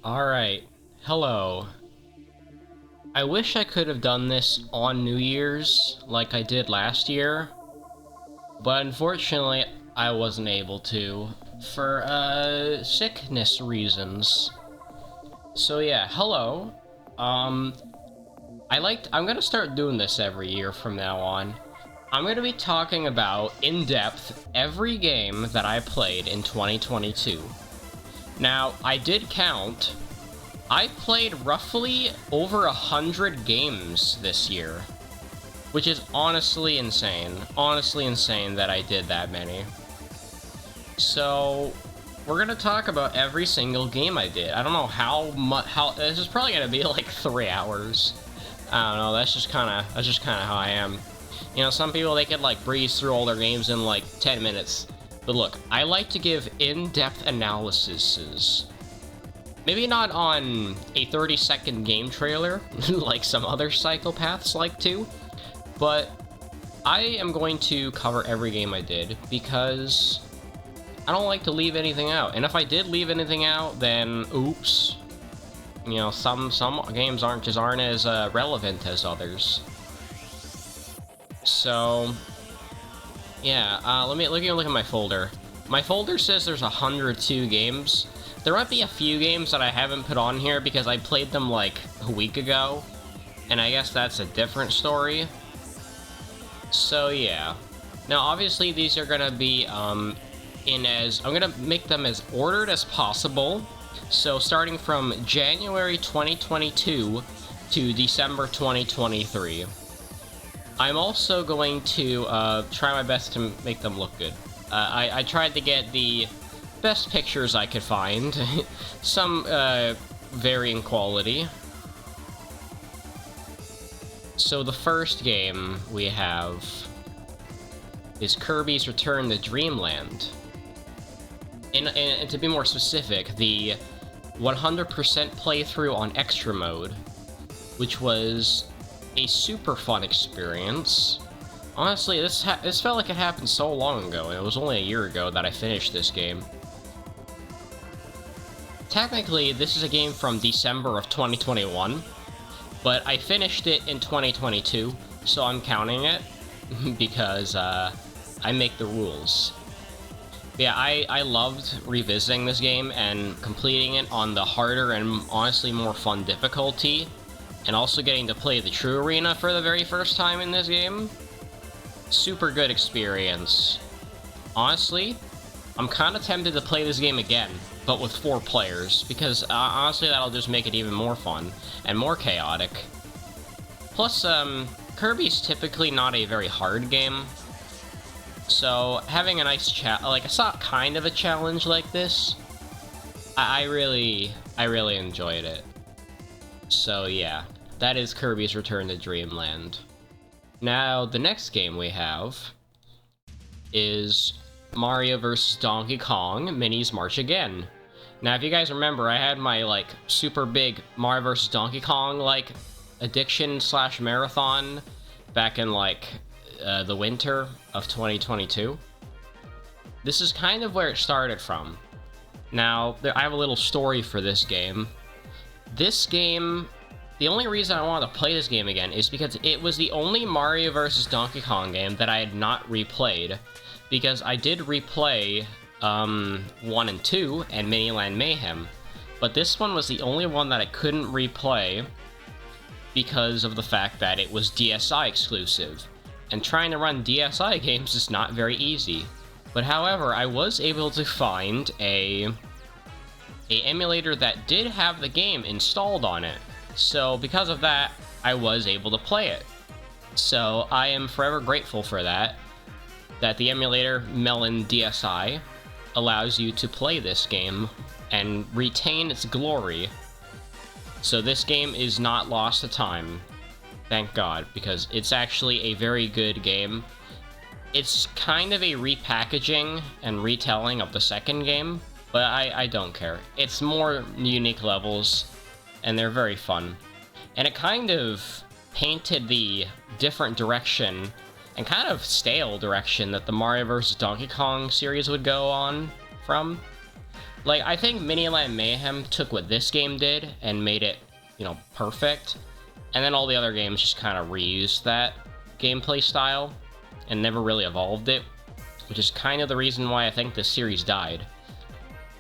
Alright, hello. I wish I could have done this on New Year's, like I did last year, but unfortunately I wasn't able to, for, sickness reasons. So yeah, hello. I'm gonna start doing this every year from now on. I'm gonna be talking about, in depth, every game that I played in 2022. Now, I did count. I played roughly over 100 games this year, which is honestly insane. Honestly insane that I did that many. So, we're gonna talk about every single game I did. I don't know this is probably gonna be like 3 hours. I don't know, that's just kinda how I am. You know, some people, they could like breeze through all their games in like 10 minutes. But look, I like to give in-depth analyses. Maybe not on a 30-second game trailer, like some other psychopaths like to, but I am going to cover every game I did, because I don't like to leave anything out. And if I did leave anything out, then oops. You know, some games aren't as relevant as others. So, yeah, let me look at my folder. My folder says there's 102 games. There might be a few games that I haven't put on here because I played them like a week ago, and I guess that's a different story. So yeah. Now obviously these are gonna be I'm gonna make them as ordered as possible. So starting from January 2022 to December 2023. I'm also going to try my best to make them look good. I tried to get the best pictures I could find, some varying quality. So the first game we have is Kirby's Return to Dreamland. And to be more specific, the 100% playthrough on Extra Mode, which was a super fun experience. Honestly, this felt like it happened so long ago, and it was only a year ago that I finished this game. Technically, this is a game from December of 2021, but I finished it in 2022, so I'm counting it, because, I make the rules. Yeah, I loved revisiting this game and completing it on the harder and honestly more fun difficulty, and also getting to play the true arena for the very first time in this game. Super good experience. Honestly, I'm kind of tempted to play this game again, but with 4 players, because honestly that'll just make it even more fun and more chaotic. Plus, Kirby's typically not a very hard game, so having a nice like kind of a challenge like this, I really enjoyed it. So yeah, that is Kirby's Return to Dreamland. Now, the next game we have is Mario vs. Donkey Kong Minis March Again. Now, if you guys remember, I had my, like, super big Mario vs. Donkey Kong, like, addiction/marathon back in, like, the winter of 2022. This is kind of where it started from. Now, I have a little story for this game. This game, the only reason I wanted to play this game again is because it was the only Mario vs. Donkey Kong game that I had not replayed. Because I did replay 1 and 2 and Miniland Mayhem, but this one was the only one that I couldn't replay because of the fact that it was DSi exclusive, and trying to run DSi games is not very easy. But however, I was able to find a emulator that did have the game installed on it, so because of that, I was able to play it. So I am forever grateful for that the emulator Melon DSi allows you to play this game and retain its glory. So this game is not lost to time, thank God, because it's actually a very good game. It's kind of a repackaging and retelling of the second game, but I don't care. It's more unique levels, and they're very fun. And it kind of painted the different direction and kind of stale direction that the Mario vs. Donkey Kong series would go on from. Like, I think Miniland Mayhem took what this game did and made it, you know, perfect. And then all the other games just kind of reused that gameplay style and never really evolved it, which is kind of the reason why I think this series died.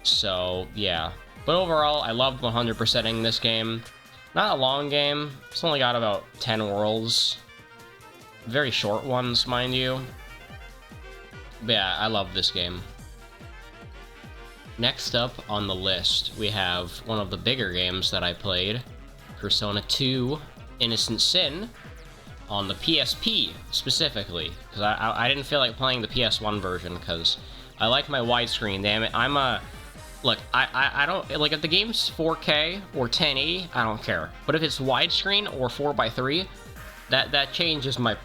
So, yeah. But overall, I loved 100%ing this game. Not a long game. It's only got about 10 worlds. Very short ones, mind you. But yeah, I love this game. Next up on the list, we have one of the bigger games that I played, Persona 2 Innocent Sin, on the PSP, specifically. Because I didn't feel like playing the PS1 version, because I like my widescreen, damn it. Look, I don't, like, if the game's 4K or 1080, I don't care. But if it's widescreen or 4x3, that changes my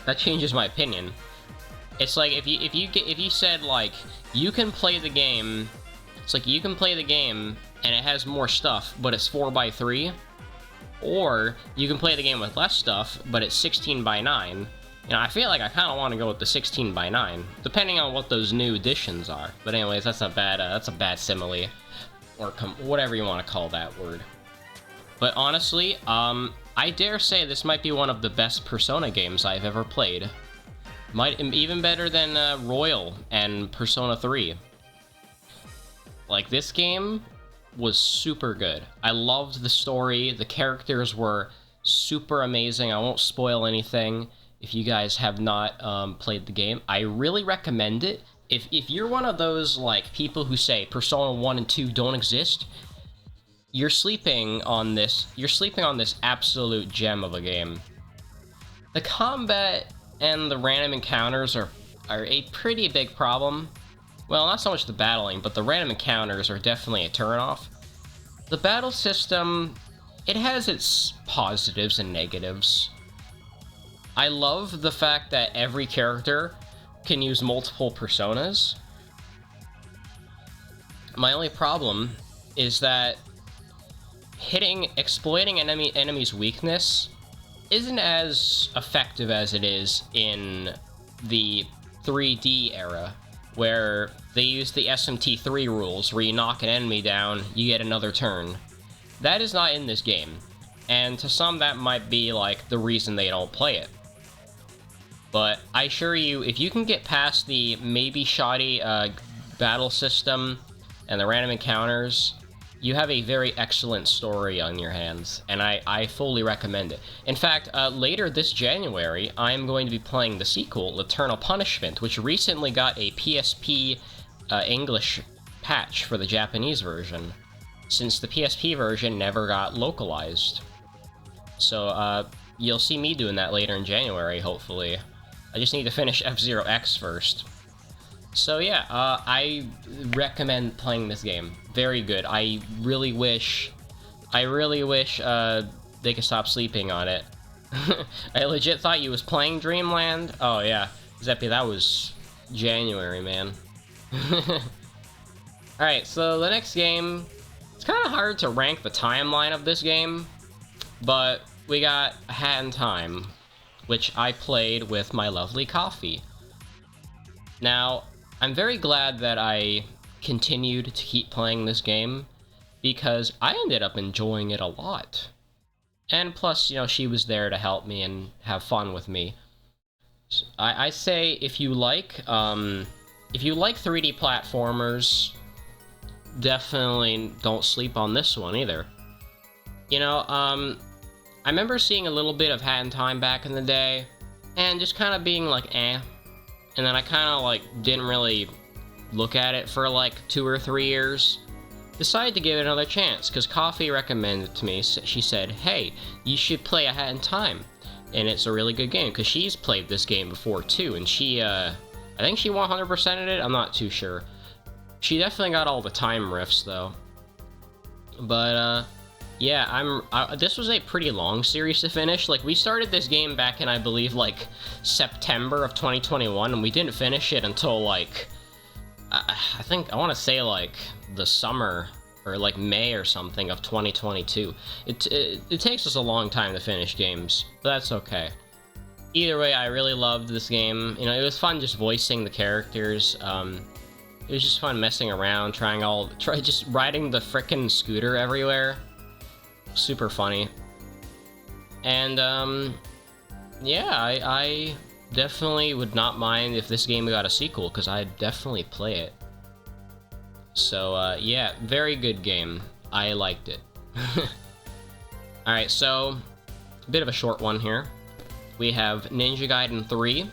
opinion. It's like, if you said, like, you can play the game, it's like, you can play the game, and it has more stuff, but it's 4x3, or you can play the game with less stuff, but it's 16:9. You know, I feel like I kind of want to go with the 16:9, depending on what those new additions are. But anyways, that's a bad simile, or whatever you want to call that word. But honestly, I dare say this might be one of the best Persona games I've ever played. Might even better than Royal and Persona 3. Like, this game was super good. I loved the story. The characters were super amazing. I won't spoil anything if you guys have not played the game. I really recommend it. If you're one of those, like, people who say Persona 1 and 2 don't exist, you're sleeping on this absolute gem of a game. The combat and the random encounters are a pretty big problem. Well, not so much the battling, but the random encounters are definitely a turnoff. The battle system, it has its positives and negatives. I love the fact that every character can use multiple personas. My only problem is that exploiting enemy's weakness isn't as effective as it is in the 3D era, where they use the SMT3 rules, where you knock an enemy down, you get another turn. That is not in this game, and to some that might be, like, the reason they don't play it. But I assure you, if you can get past the maybe shoddy battle system and the random encounters, you have a very excellent story on your hands, and I fully recommend it. In fact, later this January, I'm going to be playing the sequel, Eternal Punishment, which recently got a PSP English patch for the Japanese version, since the PSP version never got localized. So, you'll see me doing that later in January, hopefully. I just need to finish F-Zero X first. So yeah, I recommend playing this game. Very good. I really wish they could stop sleeping on it. I legit thought you was playing Dreamland. Oh yeah, Zeppy, that was January, man. Alright, so the next game, it's kind of hard to rank the timeline of this game, but we got A Hat in Time, which I played with my lovely coffee. Now, I'm very glad that I continued to keep playing this game, because I ended up enjoying it a lot. And plus, you know, she was there to help me and have fun with me. So I say, if you like 3D platformers, definitely don't sleep on this one either. You know, I remember seeing a little bit of Hat in Time back in the day, and just kind of being like, eh. And then I kind of, like, didn't really look at it for, like, 2 or 3 years. Decided to give it another chance, because Coffee recommended it to me. She said, hey, you should play A Hat in Time. And it's a really good game, because she's played this game before, too. And she, I think she 100%ed it? I'm not too sure. She definitely got all the time riffs, though. But, yeah, this was a pretty long series to finish. Like, we started this game back in, I believe, like, September of 2021, and we didn't finish it until, like, I think, I want to say, like, the summer, or, like, May or something of 2022. It takes us a long time to finish games, but that's okay. Either way, I really loved this game. You know, it was fun just voicing the characters. It was just fun messing around, just riding the frickin' scooter everywhere. Super funny. And, yeah, I definitely would not mind if this game got a sequel, because I'd definitely play it. So, yeah, very good game. I liked it. Alright, so, a bit of a short one here. We have Ninja Gaiden 3,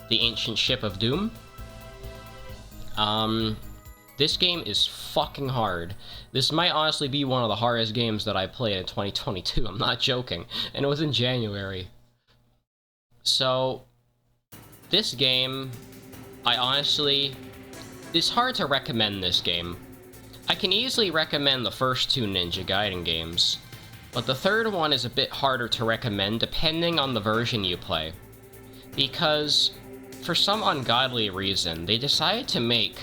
The Ancient Ship of Doom. This game is fucking hard. This might honestly be one of the hardest games that I played in 2022, I'm not joking. And it was in January. So, this game, it's hard to recommend this game. I can easily recommend the first two Ninja Gaiden games, but the third one is a bit harder to recommend depending on the version you play. Because, for some ungodly reason, they decided to make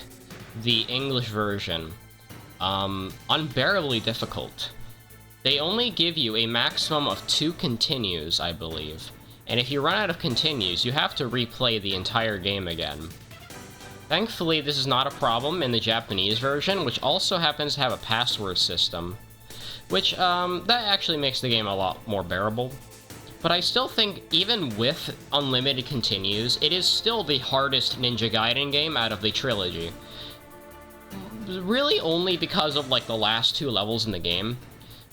the English version unbearably difficult. They only give you a maximum of 2 continues, I believe. And if you run out of continues, you have to replay the entire game again. Thankfully, this is not a problem in the Japanese version, which also happens to have a password system. Which, that actually makes the game a lot more bearable. But I still think, even with unlimited continues, it is still the hardest Ninja Gaiden game out of the trilogy. Really only because of, like, the last 2 levels in the game.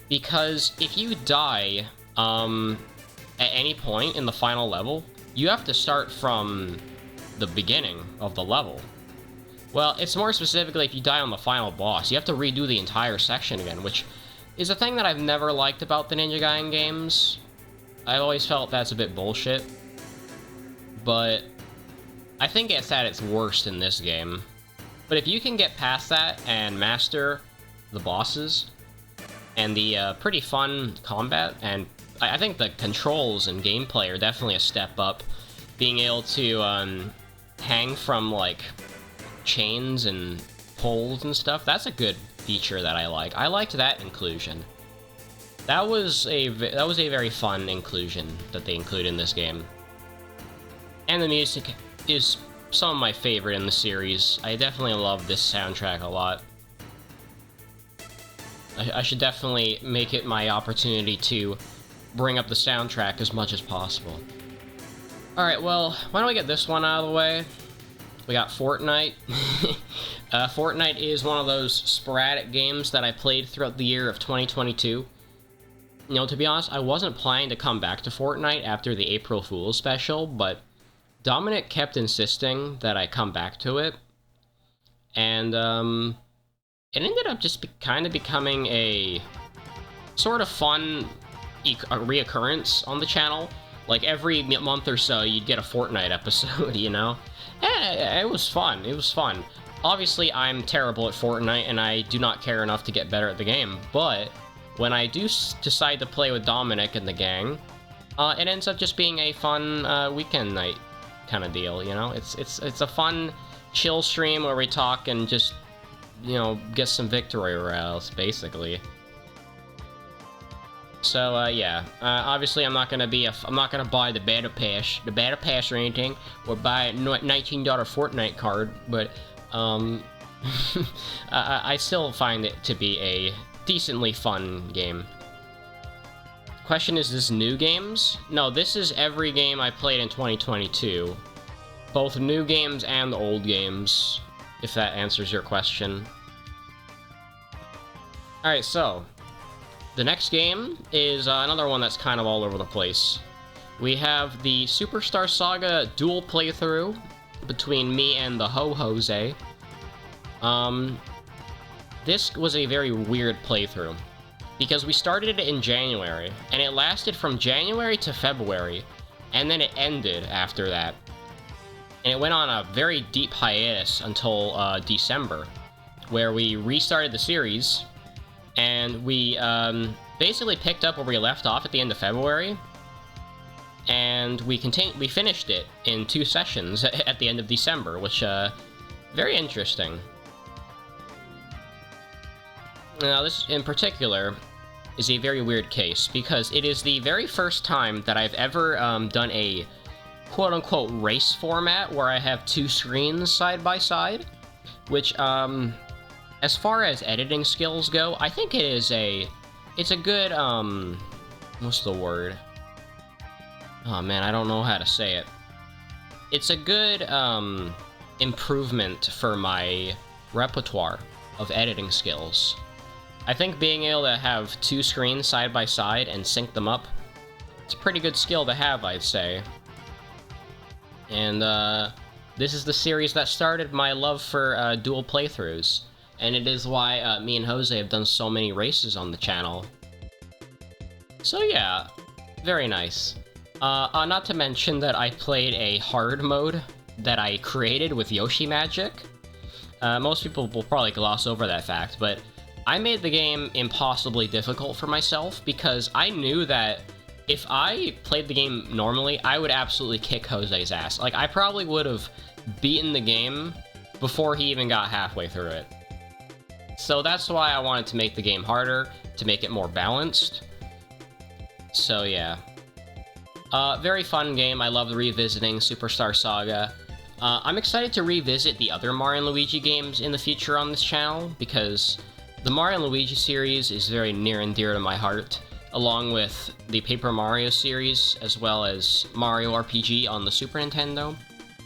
Because if you die, at any point in the final level, you have to start from the beginning of the level. Well, it's more specifically if you die on the final boss, you have to redo the entire section again, which is a thing that I've never liked about the Ninja Gaiden games. I've always felt that's a bit bullshit. But I think it's at its worst in this game. But if you can get past that and master the bosses, and the pretty fun combat, and I think the controls and gameplay are definitely a step up. Being able to hang from, like, chains and poles and stuff, that's a good feature that I like. I liked that inclusion. That was a very fun inclusion that they include in this game. And the music is some of my favorite in the series. I definitely love this soundtrack a lot. I should definitely make it my opportunity to bring up the soundtrack as much as possible. Alright, well, why don't we get this one out of the way? We got Fortnite. Fortnite is one of those sporadic games that I played throughout the year of 2022. You know, to be honest, I wasn't planning to come back to Fortnite after the April Fool's special, but Dominic kept insisting that I come back to it. And, it ended up just kind of becoming a sort of fun reoccurrence on the channel. Like, every month or so, you'd get a Fortnite episode, you know? It was fun. It was fun. Obviously, I'm terrible at Fortnite, and I do not care enough to get better at the game, but when I do decide to play with Dominic and the gang, it ends up just being a fun weekend night kind of deal, you know? It's a fun, chill stream where we talk and just, you know, get some victory royales, basically. So, yeah. Obviously, I'm not gonna buy the beta pass or anything, or buy a $19 Fortnite card, but, I still find it to be a decently fun game. Question is this new games? No, this is every game I played in 2022. Both new games and old games, if that answers your question. Alright, so the next game is another one that's kind of all over the place. We have the Superstar Saga dual playthrough between me and the Ho-Jose. This was a very weird playthrough, because we started it in January, and it lasted from January to February, and then it ended after that. And it went on a very deep hiatus until December, where we restarted the series, and we basically picked up where we left off at the end of February, and we finished it in 2 sessions at the end of December, which very interesting. Now, this in particular is a very weird case, because it is the very first time that I've ever done a quote-unquote race format where I have 2 screens side by side. which, as far as editing skills go, I think it's a good, what's the word? Oh man, I don't know how to say it. It's a good, improvement for my repertoire of editing skills. I think being able to have two screens side by side and sync them up, it's a pretty good skill to have, I'd say. And, this is the series that started my love for, dual playthroughs. And it is why, me and Jose have done so many races on the channel. So yeah, very nice. Not to mention that I played a hard mode that I created with Yoshi Magic. Most people will probably gloss over that fact, but I made the game impossibly difficult for myself because I knew that if I played the game normally, I would absolutely kick Jose's ass. Like, I probably would have beaten the game before he even got halfway through it. So that's why I wanted to make the game harder, to make it more balanced. So yeah. Very fun game. I love revisiting Superstar Saga. I'm excited to revisit the other Mario and Luigi games in the future on this channel, because the Mario and Luigi series is very near and dear to my heart, along with the Paper Mario series, as well as Mario RPG on the Super Nintendo.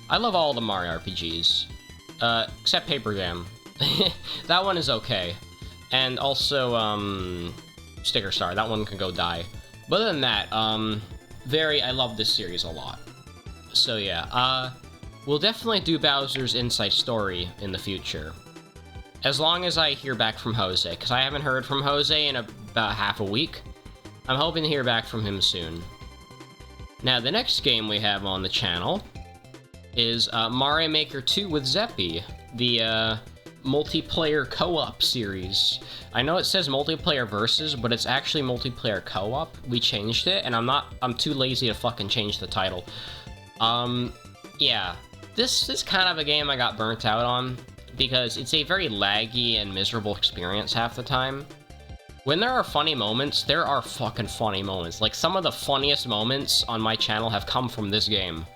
I love all the Mario RPGs, except Paper Jam. That one is okay. And also, Sticker Star, that one can go die. But other than that, I love this series a lot. So yeah, we'll definitely do Bowser's Inside Story in the future. As long as I hear back from Jose, because I haven't heard from Jose in about half a week. I'm hoping to hear back from him soon. Now, the next game we have on the channel is Mario Maker 2 with Zeppy, the multiplayer co-op series. I know it says multiplayer versus, but it's actually multiplayer co-op. We changed it, and I'm too lazy to fucking change the title. Yeah, this is kind of a game I got burnt out on, because it's a very laggy and miserable experience half the time. When there are funny moments, there are fucking funny moments. Like, some of the funniest moments on my channel have come from this game.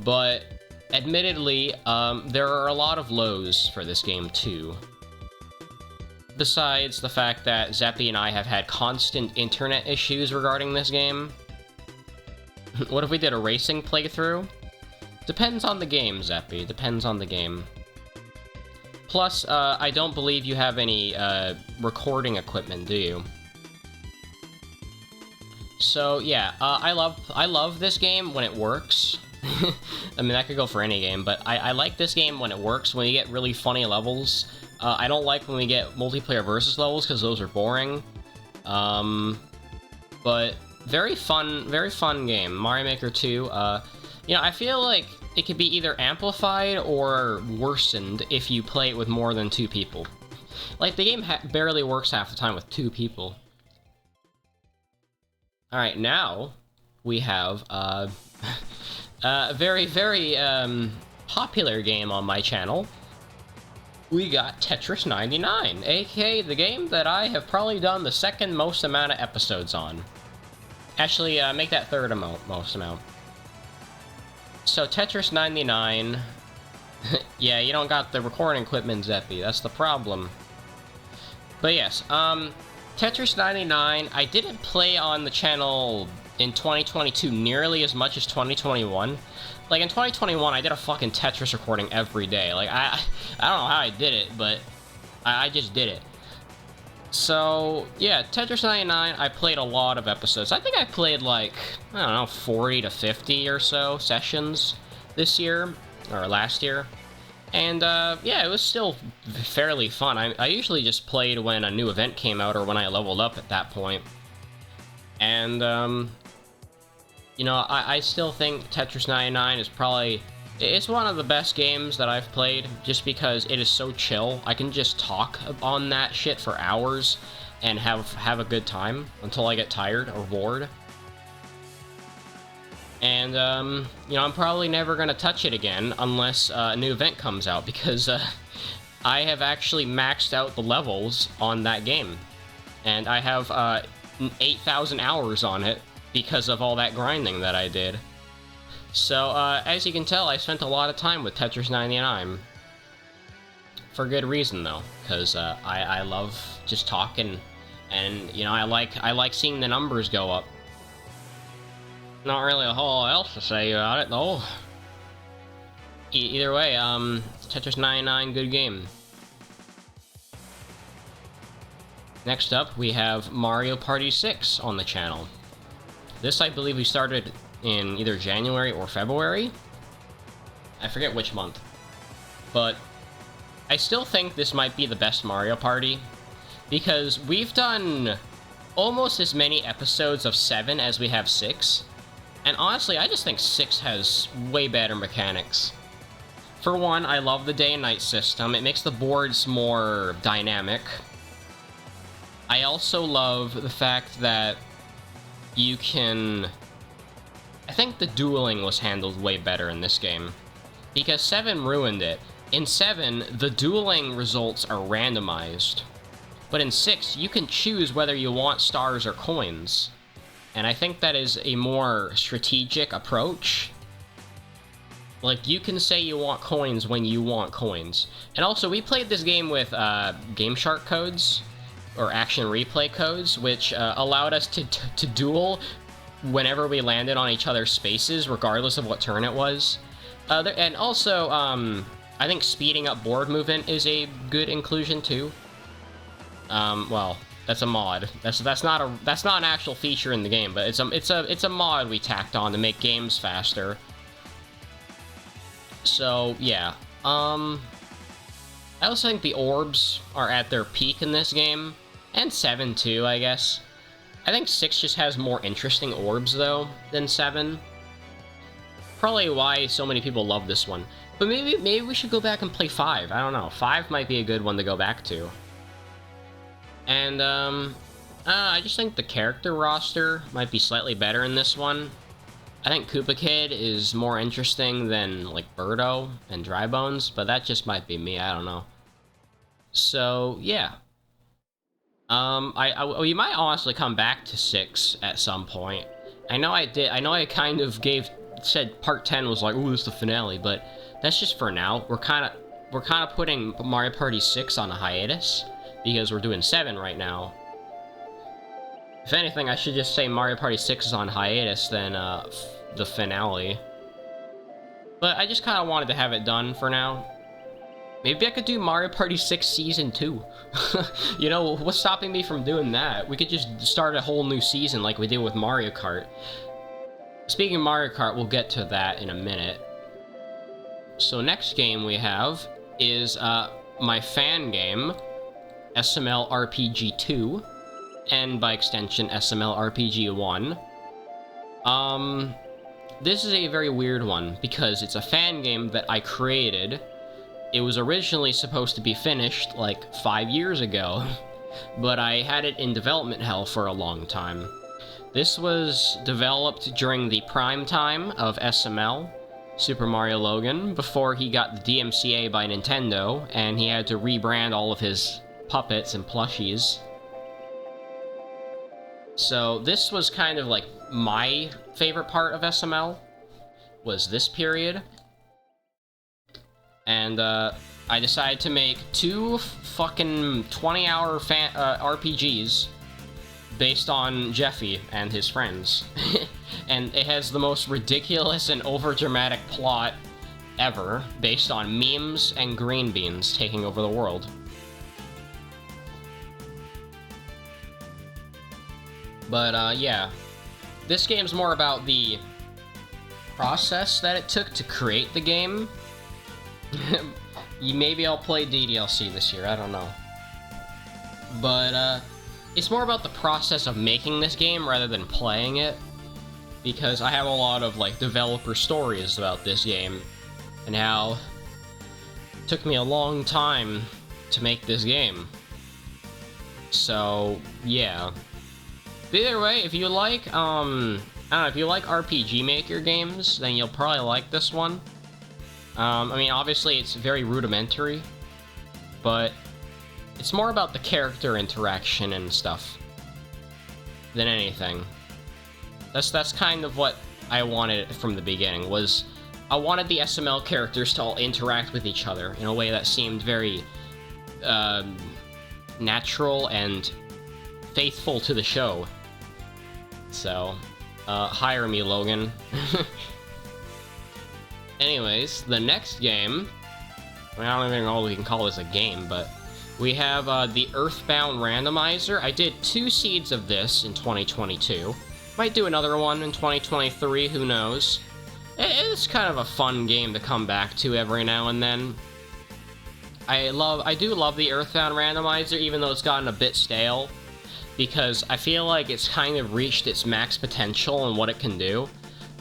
But, admittedly, there are a lot of lows for this game, too. Besides the fact that Zeppy and I have had constant internet issues regarding this game. What if we did a racing playthrough? Depends on the game, Zeppy. Depends on the game. Plus, I don't believe you have any, recording equipment, do you? So, yeah, I love this game when it works. I mean, that could go for any game, but I like this game when it works, when you get really funny levels. I don't like when we get multiplayer versus levels, because those are boring. But very fun game. Mario Maker 2, you know, I feel like it could be either amplified or worsened if you play it with more than 2 people. Like, the game barely works half the time with 2 people. Alright, now we have a very popular game on my channel. We got Tetris 99, aka the game that I have probably done the second most amount of episodes on. Actually, make that third most amount. So, Tetris 99... yeah, you don't got the recording equipment, Zeppy. That's the problem. But yes, Tetris 99, I didn't play on the channel in 2022 nearly as much as 2021. Like, in 2021, I did a fucking Tetris recording every day. Like, I don't know how I did it, but I just did it. So, yeah, Tetris 99, I played a lot of episodes. I think I played, like, I don't know, 40 to 50 or so sessions this year, or last year. And, yeah, it was still fairly fun. I usually just played when a new event came out or when I leveled up at that point. And, you know, I still think Tetris 99 is probably... It's one of the best games that I've played, just because it is so chill. I can just talk on that shit for hours and have a good time until I get tired or bored. And, you know, I'm probably never gonna touch it again unless a new event comes out, because I have actually maxed out the levels on that game. And I have 8,000 hours on it because of all that grinding that I did. So, as you can tell, I spent a lot of time with Tetris 99. For good reason, though, because I love just talking, and, you know, I like seeing the numbers go up. Not really a whole lot else to say about it, though. Either way, Tetris 99, good game. Next up, we have Mario Party 6 on the channel. This, I believe, we started in either January or February. I forget which month. But I still think this might be the best Mario Party, because we've done almost as many episodes of 7 as we have 6, and honestly, I just think 6 has way better mechanics. For one, I love the day and night system. It makes the boards more dynamic. I also love the fact that you can... I think the dueling was handled way better in this game, because 7 ruined it. In 7, the dueling results are randomized, but in 6, you can choose whether you want stars or coins, and I think that is a more strategic approach. Like, you can say you want coins when you want coins. And also, we played this game with GameShark codes, or Action Replay codes, which allowed us to duel whenever we landed on each other's spaces, regardless of what turn it was. And also, I think speeding up board movement is a good inclusion too. Well, that's a mod. That's not an actual feature in the game, but it's a mod we tacked on to make games faster. So yeah. I also think the orbs are at their peak in this game, and 7 too, I guess. I think 6 just has more interesting orbs though than 7. Probably why so many people love this one. But maybe we should go back and play 5. I don't know. 5 might be a good one to go back to. And, I just think the character roster might be slightly better in this one. I think Koopa Kid is more interesting than, like, Birdo and Drybones, but that just might be me, I don't know. So, yeah. We might honestly come back to 6 at some point. I know I kind of said part 10 was like, ooh, this is the finale, but that's just for now. We're kind of putting Mario Party 6 on a hiatus, because we're doing 7 right now. If anything, I should just say Mario Party 6 is on hiatus than the finale. But I just kind of wanted to have it done for now. Maybe I could do Mario Party 6 Season 2. You know, what's stopping me from doing that? We could just start a whole new season like we did with Mario Kart. Speaking of Mario Kart, we'll get to that in a minute. So next game we have is my fan game, SML RPG 2, and by extension SML RPG 1. This is a very weird one, because it's a fan game that I created. It was originally supposed to be finished like 5 years ago, but I had it in development hell for a long time. This was developed during the prime time of SML, Super Mario Logan, before he got the DMCA by Nintendo, and he had to rebrand all of his puppets and plushies. So this was kind of like my favorite part of SML, was this period. And I decided to make 2 fucking 20-hour RPGs based on Jeffy and his friends. And it has the most ridiculous and overdramatic plot ever, based on memes and green beans taking over the world. But, yeah. This game's more about the process that it took to create the game. Maybe I'll play DDLC this year, I don't know. But, it's more about the process of making this game rather than playing it. Because I have a lot of, like, developer stories about this game. And how it took me a long time to make this game. So, yeah. But either way, if you like, I don't know, if you like RPG Maker games, then you'll probably like this one. I mean, obviously it's very rudimentary, but it's more about the character interaction and stuff than anything. That's kind of what I wanted from the beginning, was I wanted the SML characters to all interact with each other in a way that seemed very natural and faithful to the show. So, hire me, Logan. Anyways, the next game, I don't even know if we can call this a game, but we have the Earthbound Randomizer. I did 2 seeds of this in 2022. Might do another one in 2023, who knows. It's kind of a fun game to come back to every now and then. I do love the Earthbound Randomizer, even though it's gotten a bit stale, because I feel like it's kind of reached its max potential and what it can do.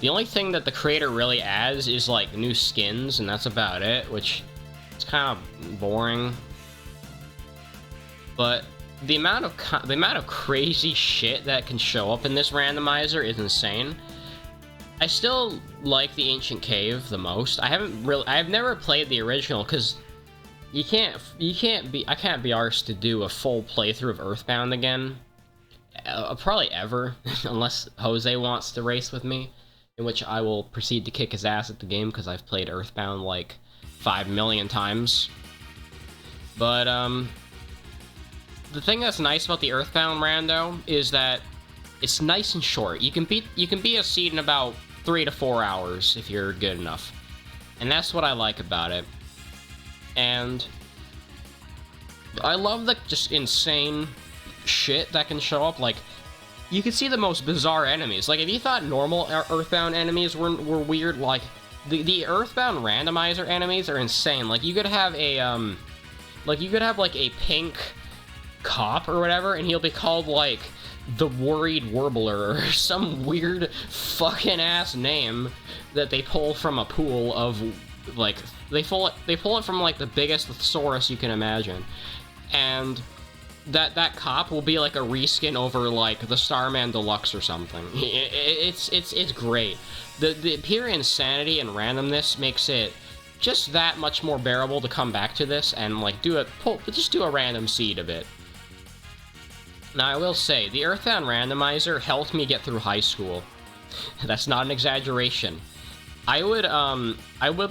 The only thing that the creator really adds is, like, new skins, and that's about it, which is kind of boring. But the amount of crazy shit that can show up in this randomizer is insane. I still like the Ancient Cave the most. I've never played the original, because I can't be arsed to do a full playthrough of Earthbound again. Probably ever, unless Jose wants to race with me, in which I will proceed to kick his ass at the game, because I've played Earthbound like 5 million times. But, the thing that's nice about the Earthbound Rando is that it's nice and short. You can beat a seed in about 3 to 4 hours if you're good enough. And that's what I like about it. And I love the just insane shit that can show up. Like, you can see the most bizarre enemies. Like, if you thought normal Earthbound enemies were weird, like, the Earthbound Randomizer enemies are insane. Like, you could have a, like, a pink cop or whatever, and he'll be called, like, the Worried Warbler, or some weird fucking ass name that they pull from a pool of, like, they pull it from, like, the biggest thesaurus you can imagine. And that cop will be like a reskin over, like, the Starman Deluxe or something. It's great. The pure insanity and randomness makes it just that much more bearable to come back to this and, like, just do a random seed of it. Now, I will say, the Earthbound Randomizer helped me get through high school. That's not an exaggeration. I would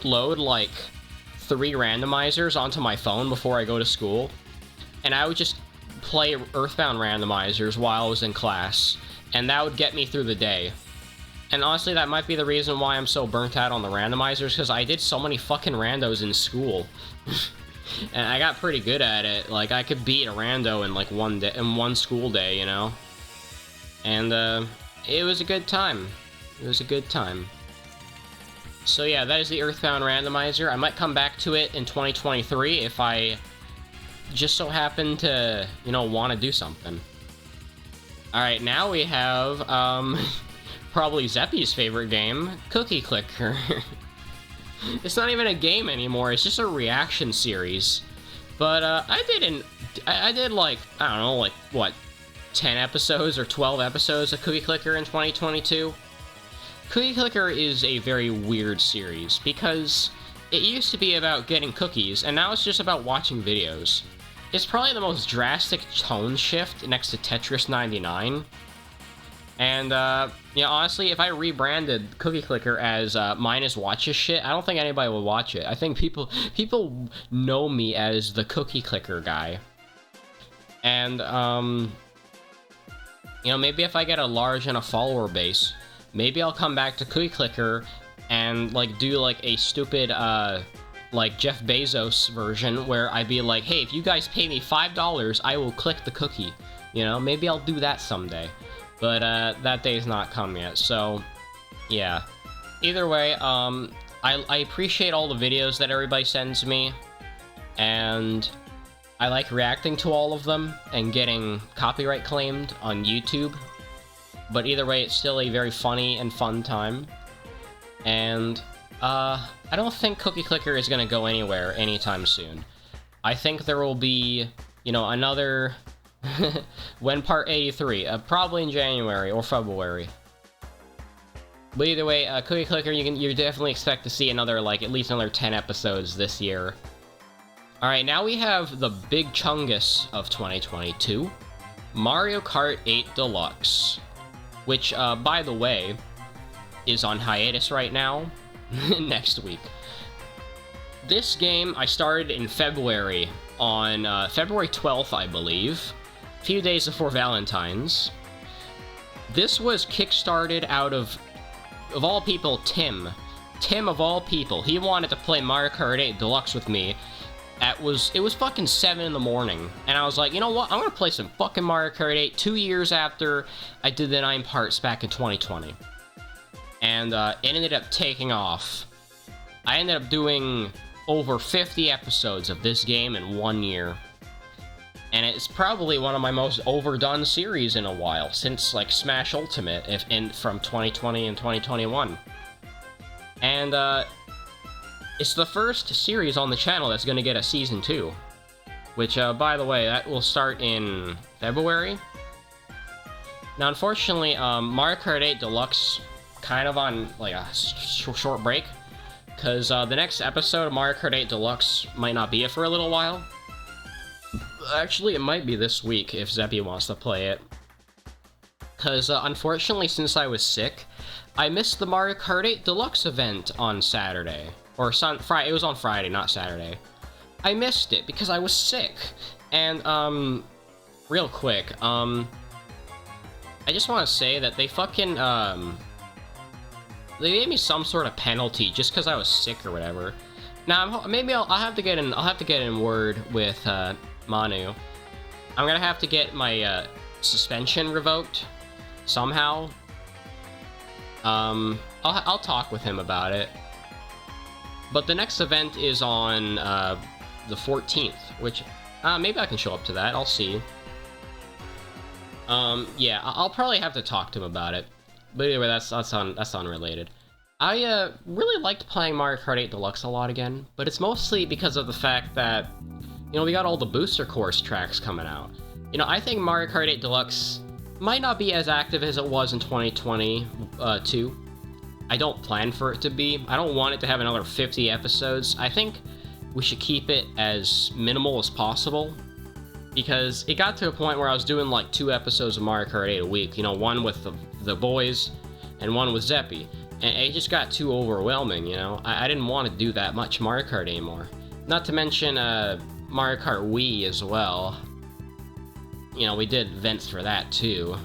load, like, 3 randomizers onto my phone before I go to school, and I would just play Earthbound Randomizers while I was in class, and that would get me through the day. And honestly, that might be the reason why I'm so burnt out on the randomizers, because I did so many fucking randos in school. And I got pretty good at it. Like, I could beat a rando in, like, one school day, you know? And, it was a good time. It was a good time. So yeah, that is the Earthbound Randomizer. I might come back to it in 2023 if I just so happen to, you know, want to do something. Alright, now we have, probably Zeppy's favorite game, Cookie Clicker. It's not even a game anymore, it's just a reaction series. But, I did like, I don't know, like, what, 10 episodes or 12 episodes of Cookie Clicker in 2022? Cookie Clicker is a very weird series, because it used to be about getting cookies, and now it's just about watching videos. It's probably the most drastic tone shift next to Tetris 99. And, you know, honestly, if I rebranded Cookie Clicker as, Minus Watches shit, I don't think anybody would watch it. I think people know me as the Cookie Clicker guy. And, you know, maybe if I get a large enough follower base, maybe I'll come back to Cookie Clicker and, like, do, like, a stupid, like, Jeff Bezos version where I'd be like, hey, if you guys pay me $5, I will click the cookie. You know, maybe I'll do that someday. But, that day's not come yet, so, yeah. Either way, I appreciate all the videos that everybody sends me, and I like reacting to all of them and getting copyright claimed on YouTube. But either way, it's still a very funny and fun time. And, I don't think Cookie Clicker is gonna go anywhere anytime soon. I think there will be, you know, another... when part 83, probably in January or February. But either way, Cookie Clicker, you definitely expect to see another, like, at least another 10 episodes this year. Alright, now we have the big chungus of 2022, Mario Kart 8 Deluxe. Which, by the way, is on hiatus right now. next week. This game I started in February, on February 12th, I believe, a few days before Valentine's. This was kickstarted out of all people, Tim. Tim, of all people, he wanted to play Mario Kart 8 Deluxe with me. It was fucking 7 in the morning, and I was like, you know what, I'm gonna play some fucking Mario Kart 8 2 years after I did the 9 parts back in 2020. And it ended up taking off. I ended up doing over 50 episodes of this game in 1 year. And it's probably one of my most overdone series in a while, since, like, Smash Ultimate from 2020 and 2021. And, it's the first series on the channel that's gonna get a Season 2. Which, by the way, that will start in February. Now, unfortunately, Mario Kart 8 Deluxe kind of on, like, a short break. Because, the next episode of Mario Kart 8 Deluxe might not be it for a little while. Actually, it might be this week, if Zeppy wants to play it. Because, unfortunately, since I was sick, I missed the Mario Kart 8 Deluxe event on Saturday. Or Friday, it was on Friday, not Saturday. I missed it because I was sick. And, real quick, I just want to say that they fucking, they gave me some sort of penalty just because I was sick or whatever. Now, maybe I'll have to get in word with, Manu. I'm gonna have to get my, suspension revoked somehow. I'll talk with him about it. But the next event is on, the 14th, which, maybe I can show up to that, I'll see. Yeah, I'll probably have to talk to him about it. But anyway, that's unrelated. I, really liked playing Mario Kart 8 Deluxe a lot again, but it's mostly because of the fact that, you know, we got all the booster course tracks coming out. You know, I think Mario Kart 8 Deluxe might not be as active as it was in 2022. I don't plan for it to be. I don't want it to have another 50 episodes. I think we should keep it as minimal as possible, because it got to a point where I was doing like 2 episodes of Mario Kart 8 a week, you know, one with the boys and one with Zeppy, and it just got too overwhelming, you know. I didn't want to do that much Mario Kart anymore. Not to mention Mario Kart Wii as well. You know, we did events for that too.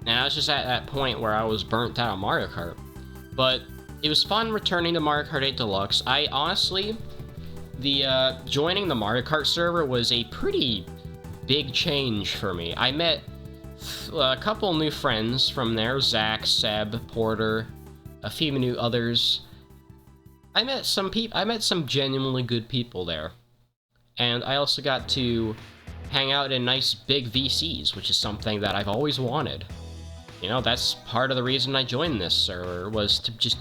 And I was just at that point where I was burnt out on Mario Kart. But it was fun returning to Mario Kart 8 Deluxe. I honestly, joining the Mario Kart server was a pretty big change for me. I met a couple new friends from there, Zach, Seb, Porter, a few new others. I met some genuinely good people there. And I also got to hang out in nice big VCs, which is something that I've always wanted. You know, that's part of the reason I joined this server, was to just...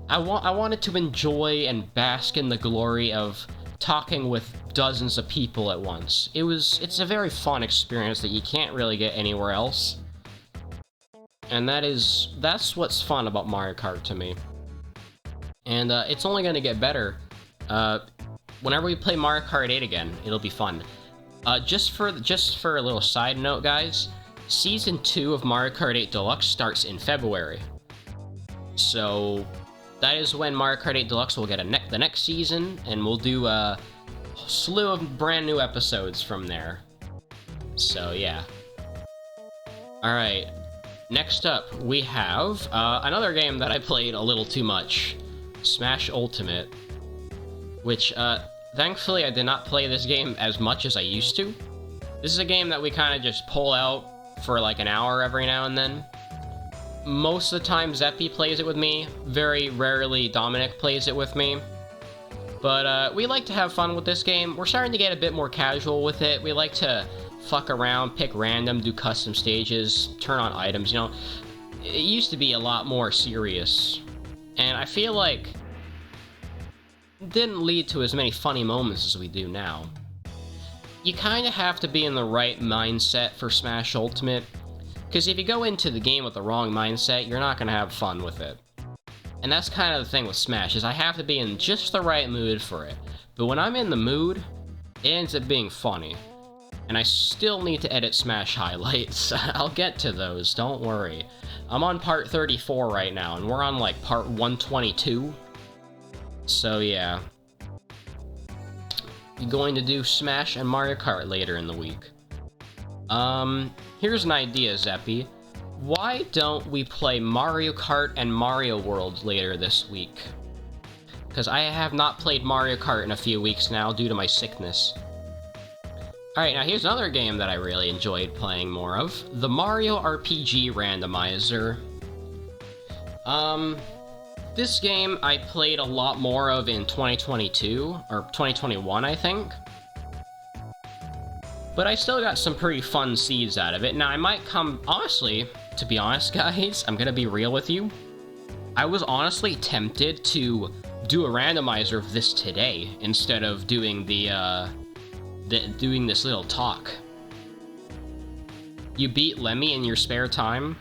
I wanted to enjoy and bask in the glory of talking with dozens of people at once. It's a very fun experience that you can't really get anywhere else. And that's what's fun about Mario Kart to me. And it's only gonna get better. Whenever we play Mario Kart 8 again, it'll be fun. Just for a little side note, guys, Season 2 of Mario Kart 8 Deluxe starts in February. So that is when Mario Kart 8 Deluxe will get the next season, and we'll do a slew of brand new episodes from there. So yeah. Alright, next up we have another game that I played a little too much, Smash Ultimate, which thankfully I did not play this game as much as I used to. This is a game that we kind of just pull out for like an hour every now and then. Most of the time Zeppy plays it with me, very rarely Dominic plays it with me. But we like to have fun with this game. We're starting to get a bit more casual with it. We like to fuck around, pick random, do custom stages, turn on items, you know. It used to be a lot more serious. And I feel like it didn't lead to as many funny moments as we do now. You kind of have to be in the right mindset for Smash Ultimate, because if you go into the game with the wrong mindset, you're not going to have fun with it. And that's kind of the thing with Smash, is I have to be in just the right mood for it. But when I'm in the mood, it ends up being funny. and I still need to edit Smash highlights. I'll get to those, don't worry. I'm on part 34 right now, and we're on, like, part 122. So, yeah. I'm going to do Smash and Mario Kart later in the week. Here's an idea, Zeppy. Why don't we play Mario Kart and Mario World later this week? Because I have not played Mario Kart in a few weeks now due to my sickness. Alright, now here's another game that I really enjoyed playing more of. The Mario RPG Randomizer. This game I played a lot more of in 2022, or 2021, I think. But I still got some pretty fun seeds out of it. Now, I might come... Honestly, to be honest, guys, I'm gonna be real with you. I was honestly tempted to do a randomizer of this today, instead of doing doing this little talk. You beat Lemmy in your spare time?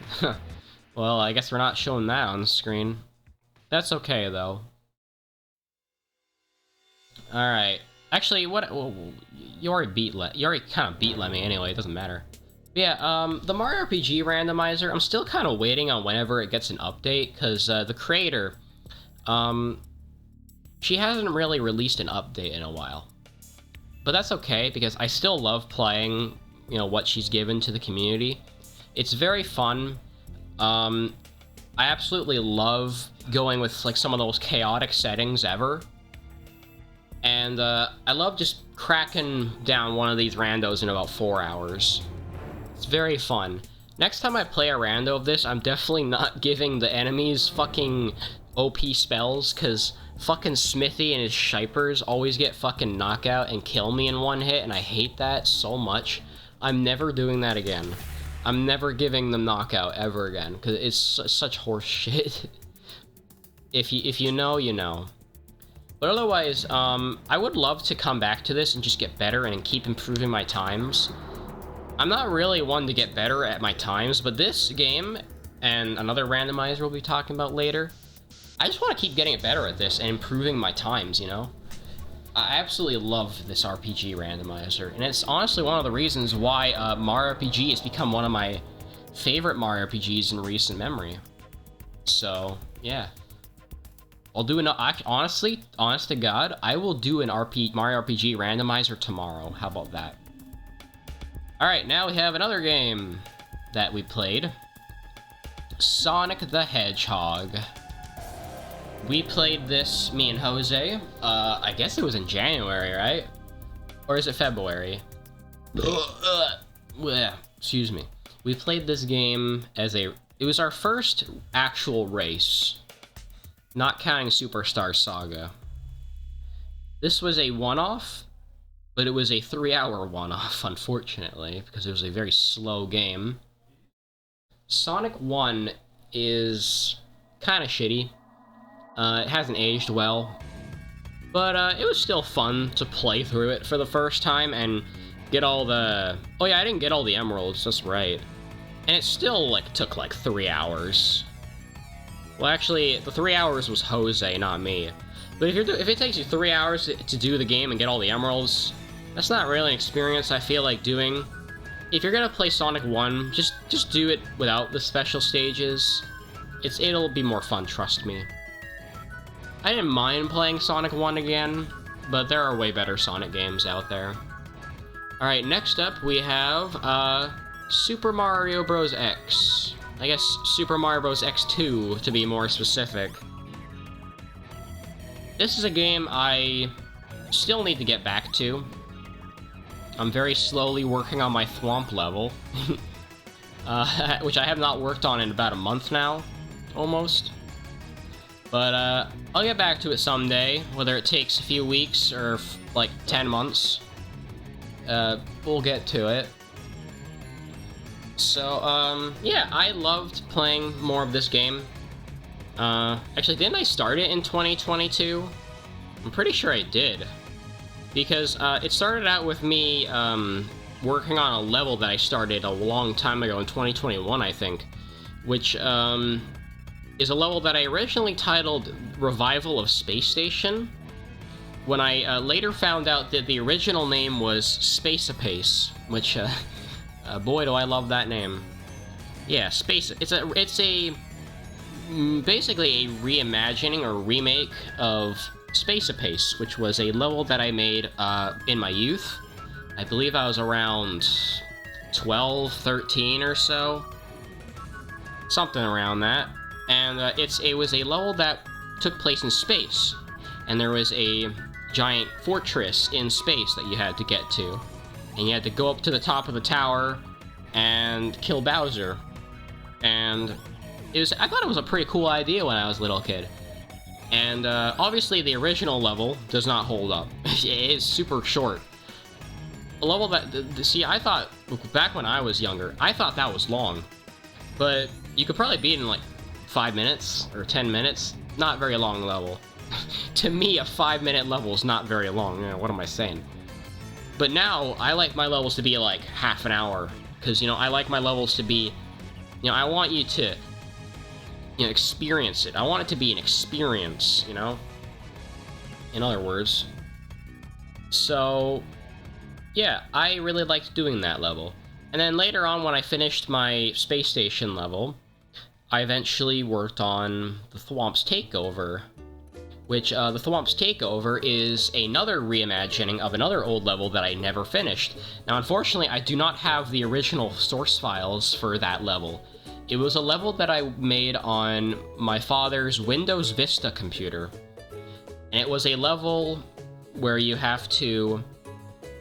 Well, I guess we're not showing that on the screen. That's okay, though. Alright. Actually, what... Well, you already kind of beat Lemmy anyway, it doesn't matter. But yeah, the Mario RPG Randomizer, I'm still kind of waiting on whenever it gets an update, because the creator, she hasn't really released an update in a while. But that's okay, because I still love playing, you know, what she's given to the community. It's very fun. I absolutely love going with, like, some of those chaotic settings ever. And, I love just cracking down one of these randos in about 4 hours. It's very fun. Next time I play a rando of this, I'm definitely not giving the enemies fucking OP spells, because fucking Smithy and his shipers always get fucking knockout and kill me in one hit, and I hate that so much. I'm never doing that again. I'm never giving them knockout ever again, because it's such horse shit. If you know, you know. But otherwise, I would love to come back to this and just get better and keep improving my times. I'm not really one to get better at my times, but this game, and another randomizer we'll be talking about later, I just want to keep getting better at this and improving my times, you know? I absolutely love this RPG randomizer, and it's honestly one of the reasons why Mario RPG has become one of my favorite Mario RPGs in recent memory. So, yeah. I'll do an... honest to God, I will do an Mario RPG randomizer tomorrow. How about that? Alright, now we have another game that we played. Sonic the Hedgehog. We played this, me and Jose, I guess it was in January, right? Or is it February? Excuse me. We played this game as it was our first actual race. Not counting Superstar Saga. This was a one-off, but it was a 3-hour one-off, unfortunately, because it was a very slow game. Sonic 1 is kind of shitty. It hasn't aged well, but it was still fun to play through it for the first time and get all the... Oh yeah, I didn't get all the emeralds, that's right. And it still, like, took, like, 3 hours. Well, actually, the 3 hours was Jose, not me. But if it takes you 3 hours to do the game and get all the emeralds, that's not really an experience I feel like doing. If you're gonna play Sonic 1, just do it without the special stages. It'll be more fun, trust me. I didn't mind playing Sonic 1 again, but there are way better Sonic games out there. Alright, next up we have, Super Mario Bros. X. I guess Super Mario Bros. X2, to be more specific. This is a game I still need to get back to. I'm very slowly working on my Thwomp level, which I have not worked on in about a month now, almost. But, I'll get back to it someday, whether it takes a few weeks or, like, 10 months. We'll get to it. So, yeah, I loved playing more of this game. Actually, didn't I start it in 2022? I'm pretty sure I did. Because, it started out with me, working on a level that I started a long time ago in 2021, I think. Which, is a level that I originally titled Revival of Space Station. when I later found out that the original name was Space-A-Pace, which, boy do I love that name. Yeah, it's basically a reimagining or remake of Space-A-Pace, which was a level that I made in my youth. I believe I was around 12, 13 or so. Something around that. And it was a level that took place in space. And there was a giant fortress in space that you had to get to. And you had to go up to the top of the tower and kill Bowser. And I thought it was a pretty cool idea when I was a little kid. And obviously the original level does not hold up. It is super short. A level that, see, I thought, back when I was younger, I thought that was long. But you could probably beat it in like 5 minutes or 10 minutes. Not very long level. To me, a 5-minute level is not very long. You know, what am I saying? But now, I like my levels to be like half an hour. Because, you know, I like my levels to be, you know, I want you to, you know, experience it. I want it to be an experience, you know? In other words. So, yeah, I really liked doing that level. And then later on, when I finished my space station level, I eventually worked on the Thwomp's Takeover, which, the Thwomp's Takeover is another reimagining of another old level that I never finished. Now, unfortunately, I do not have the original source files for that level. It was a level that I made on my father's Windows Vista computer. And it was a level where you have to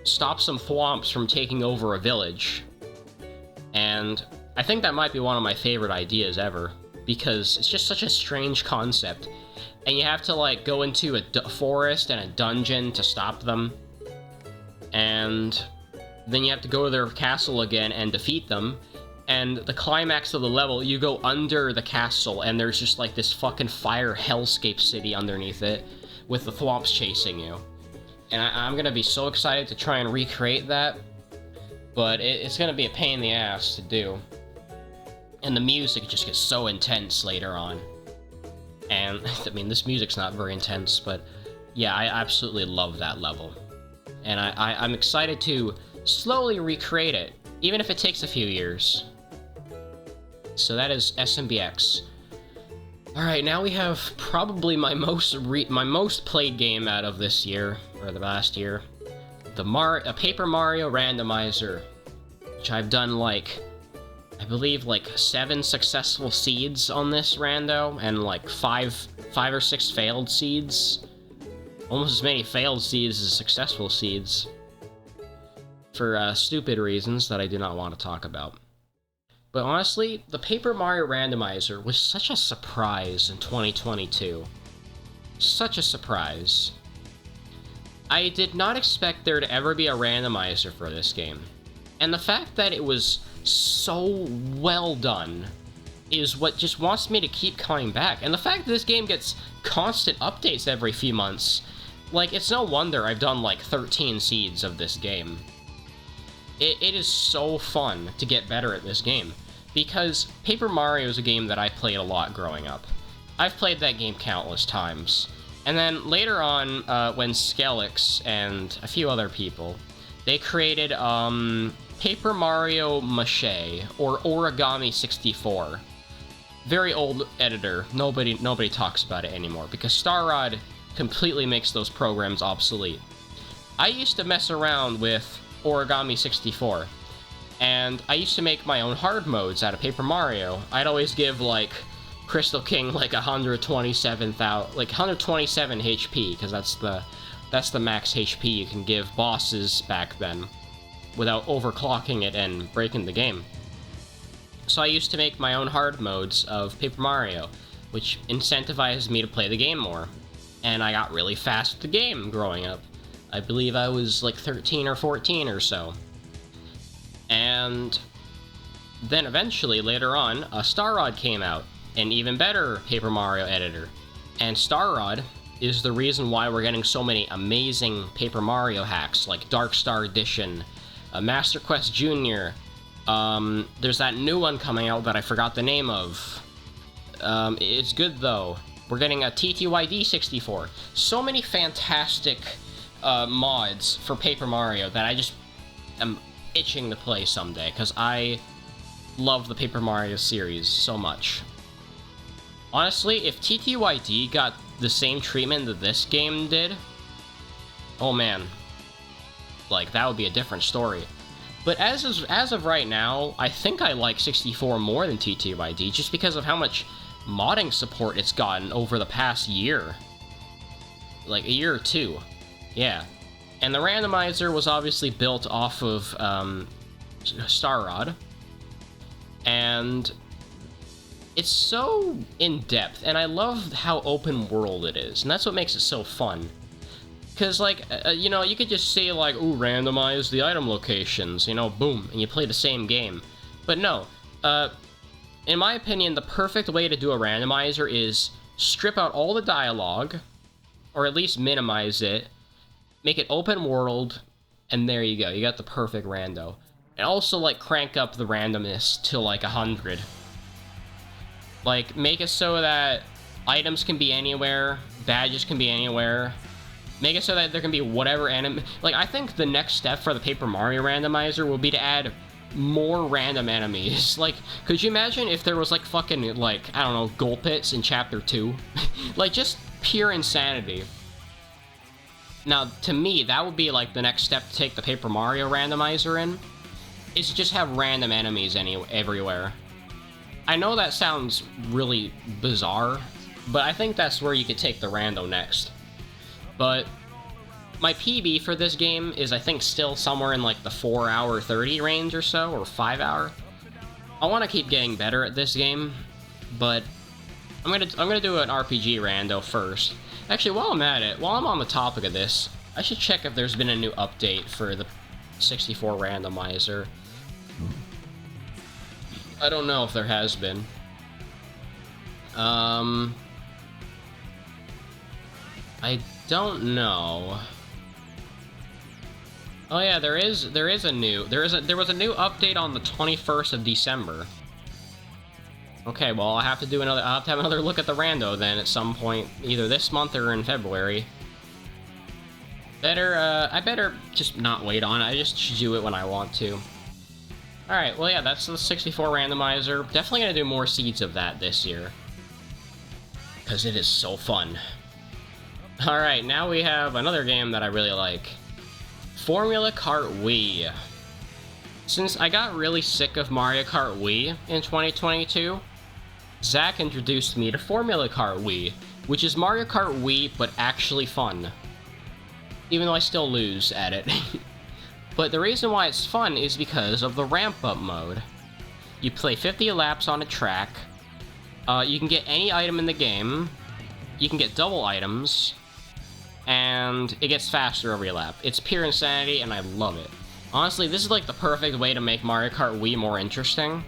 stop some Thwomps from taking over a village. And I think that might be one of my favorite ideas ever, because it's just such a strange concept. And you have to, like, go into a forest and a dungeon to stop them. And then you have to go to their castle again and defeat them. And the climax of the level, you go under the castle, and there's just, like, this fucking fire hellscape city underneath it, with the Thwomps chasing you. And I'm gonna be so excited to try and recreate that, but it's gonna be a pain in the ass to do. And the music just gets so intense later on. And, I mean, this music's not very intense, but yeah, I absolutely love that level. And I'm excited to slowly recreate it, even if it takes a few years. So that is SMBX. Alright, now we have probably my most played game out of this year, or the last year. A Paper Mario Randomizer, which I've done, like, I believe, like, 7 successful seeds on this rando, and like 5 or 6 failed seeds. Almost as many failed seeds as successful seeds. For stupid reasons that I do not want to talk about. But honestly, the Paper Mario Randomizer was such a surprise in 2022. Such a surprise. I did not expect there to ever be a randomizer for this game. And the fact that it was so well done is what just wants me to keep coming back. And the fact that this game gets constant updates every few months, like, it's no wonder I've done like 13 seeds of this game. It is so fun to get better at this game, because Paper Mario is a game that I played a lot growing up. I've played that game countless times. And then later on, when Skelix and a few other people, they created, Paper Mario Mache, or Origami 64. Very old editor. Nobody talks about it anymore, because Starrod completely makes those programs obsolete. I used to mess around with Origami 64, and I used to make my own hard modes out of Paper Mario. I'd always give, like, Crystal King, like, 127 HP, because that's the max HP you can give bosses back then, without overclocking it and breaking the game. So I used to make my own hard modes of Paper Mario, which incentivized me to play the game more. And I got really fast at the game growing up. I believe I was like 13 or 14 or so. And then eventually, later on, Starrod came out, an even better Paper Mario editor. And Starrod is the reason why we're getting so many amazing Paper Mario hacks, like Dark Star Edition, Master Quest Jr., there's that new one coming out that I forgot the name of. It's good though. We're getting a TTYD 64. So many fantastic mods for Paper Mario that I just am itching to play someday, because I love the Paper Mario series so much. Honestly, if TTYD got the same treatment that this game did, oh man, like, that would be a different story. But as of right now, I think I like 64 more than TTYD, just because of how much modding support it's gotten over the past year. Like, a year or two. Yeah. And the randomizer was obviously built off of Star Rod. And it's so in-depth, and I love how open world it is, and that's what makes it so fun. Because, like, you know, you could just say, like, ooh, randomize the item locations, you know, boom, and you play the same game. But no, in my opinion, the perfect way to do a randomizer is strip out all the dialogue, or at least minimize it, make it open world, and there you go, you got the perfect rando. And also, like, crank up the randomness to, like, 100. Like, make it so that items can be anywhere, badges can be anywhere. Make it so that there can be whatever enemy. Like, I think the next step for the Paper Mario randomizer will be to add more random enemies. Like, could you imagine if there was, like, fucking, like, I don't know, gold pits in Chapter 2? Like, just pure insanity. Now, to me, that would be, like, the next step to take the Paper Mario randomizer in, is to just have random enemies everywhere. I know that sounds really bizarre, but I think that's where you could take the rando next. But my PB for this game is, I think, still somewhere in, like, the 4-hour 30 range or so, or 5-hour. I want to keep getting better at this game, but I'm gonna do an RPG rando first. Actually, while I'm at it, while I'm on the topic of this, I should check if there's been a new update for the 64 randomizer. I don't know if there has been. I don't know. Oh yeah, there was a new update on the 21st of December. Okay, well, I'll have to have another look at the rando then at some point, either this month or in February. I better just not wait on it. I just do it when I want to. Alright, well yeah, that's the 64 randomizer. Definitely gonna do more seeds of that this year, because it is so fun. Alright, now we have another game that I really like. Formula Kart Wii. Since I got really sick of Mario Kart Wii in 2022, Zach introduced me to Formula Kart Wii, which is Mario Kart Wii, but actually fun. Even though I still lose at it. But the reason why it's fun is because of the ramp-up mode. You play 50 laps on a track, you can get any item in the game, you can get double items, and it gets faster every lap. It's pure insanity, and I love it. Honestly, this is like the perfect way to make Mario Kart Wii more interesting,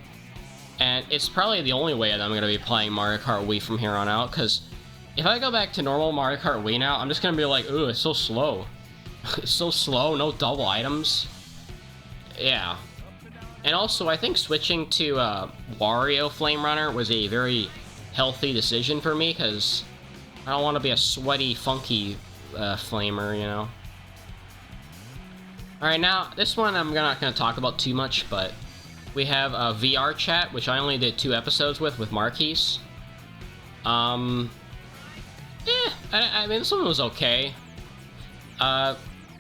and it's probably the only way that I'm going to be playing Mario Kart Wii from here on out, because if I go back to normal Mario Kart Wii now, I'm just going to be like, ooh, it's so slow. It's so slow, no double items. Yeah. And also, I think switching to Wario Flame Runner was a very healthy decision for me, because I don't want to be a sweaty, funky flamer, you know? Alright, now, this one I'm not going to talk about too much, but we have a VR chat, which I only did 2 episodes with Marquise. I mean, this one was okay.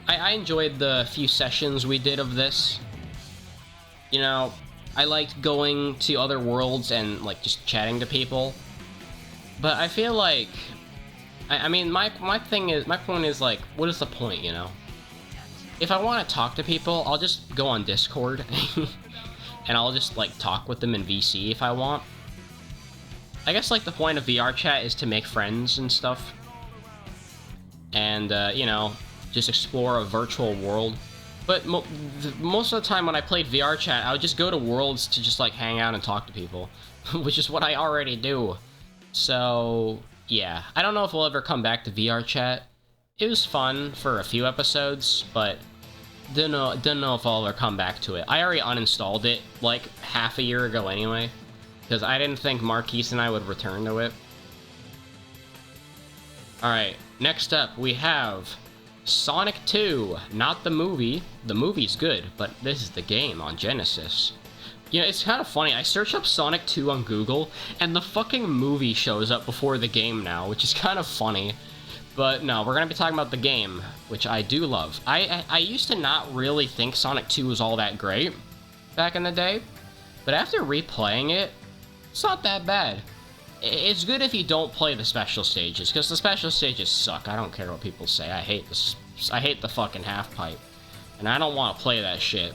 I enjoyed the few sessions we did of this. You know, I liked going to other worlds and, like, just chatting to people. But I feel like, I mean, my point is, like, what is the point, you know? If I want to talk to people, I'll just go on Discord, and I'll just, like, talk with them in VC if I want. I guess, like, the point of VR chat is to make friends and stuff. And, you know, just explore a virtual world. But most of the time when I played VR chat, I would just go to worlds to just, like, hang out and talk to people. Which is what I already do. So, yeah. I don't know if we'll ever come back to VR chat. It was fun for a few episodes, but don't know if I'll ever come back to it. I already uninstalled it, like, half a year ago anyway. Because I didn't think Marquise and I would return to it. Alright, next up we have Sonic 2. Not the movie. The movie's good, but this is the game on Genesis. You know, it's kind of funny. I search up Sonic 2 on Google, and the fucking movie shows up before the game now, which is kind of funny. But no, we're going to be talking about the game, which I do love. I used to not really think Sonic 2 was all that great back in the day, but after replaying it, it's not that bad. It's good if you don't play the special stages, because the special stages suck. I don't care what people say. I hate the fucking half pipe, and I don't want to play that shit.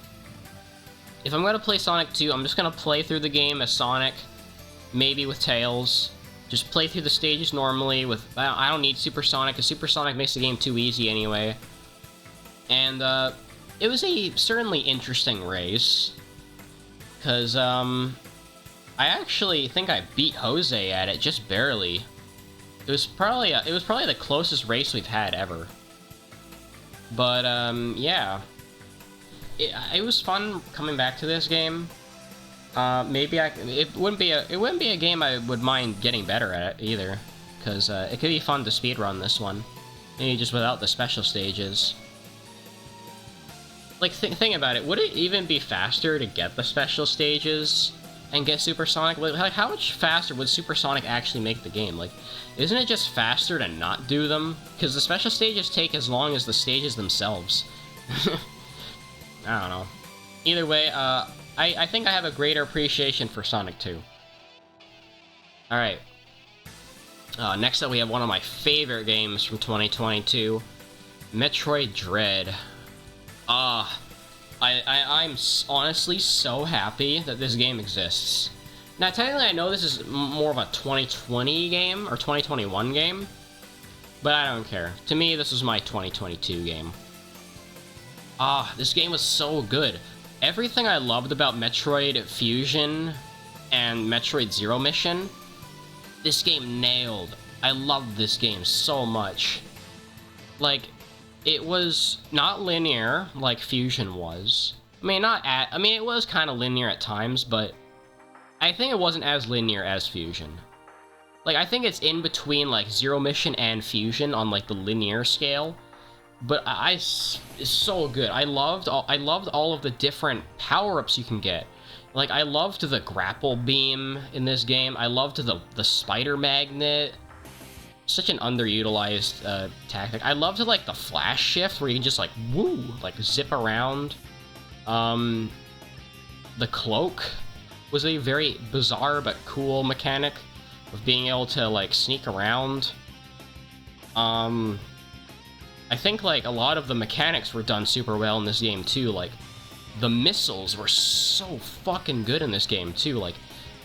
If I'm going to play Sonic 2, I'm just going to play through the game as Sonic, maybe with Tails. Just play through the stages normally with... I don't need Super Sonic, because Super Sonic makes the game too easy anyway. And, it was a certainly interesting race. Because, I actually think I beat Jose at it, just barely. It was probably the closest race we've had ever. But, yeah. It was fun coming back to this game. Maybe it wouldn't be a game I would mind getting better at either, because it could be fun to speedrun this one, maybe just without the special stages. Like, think about it, would it even be faster to get the special stages and get Super Sonic? Like, how much faster would Super Sonic actually make the game? Like, isn't it just faster to not do them? Because the special stages take as long as the stages themselves. I don't know. Either way, I think I have a greater appreciation for Sonic 2. Alright. Next up we have one of my favorite games from 2022. Metroid Dread. I'm honestly so happy that this game exists. Now, technically I know this is more of a 2020 game, or 2021 game, but I don't care. To me, this was my 2022 game. This game was so good. Everything I loved about Metroid Fusion and Metroid Zero Mission, this game nailed. I loved this game so much. Like, it was not linear like Fusion was. I mean, it was kind of linear at times, but I think it wasn't as linear as Fusion. Like, I think it's in between, like, Zero Mission and Fusion on, like, the linear scale. But it's so good. I loved all of the different power-ups you can get. Like, I loved the grapple beam in this game. I loved the spider magnet. Such an underutilized tactic. I loved like the flash shift where you can just like woo, like zip around. The cloak was a very bizarre but cool mechanic of being able to like sneak around. I think, like, a lot of the mechanics were done super well in this game, too. Like, the missiles were so fucking good in this game, too. Like,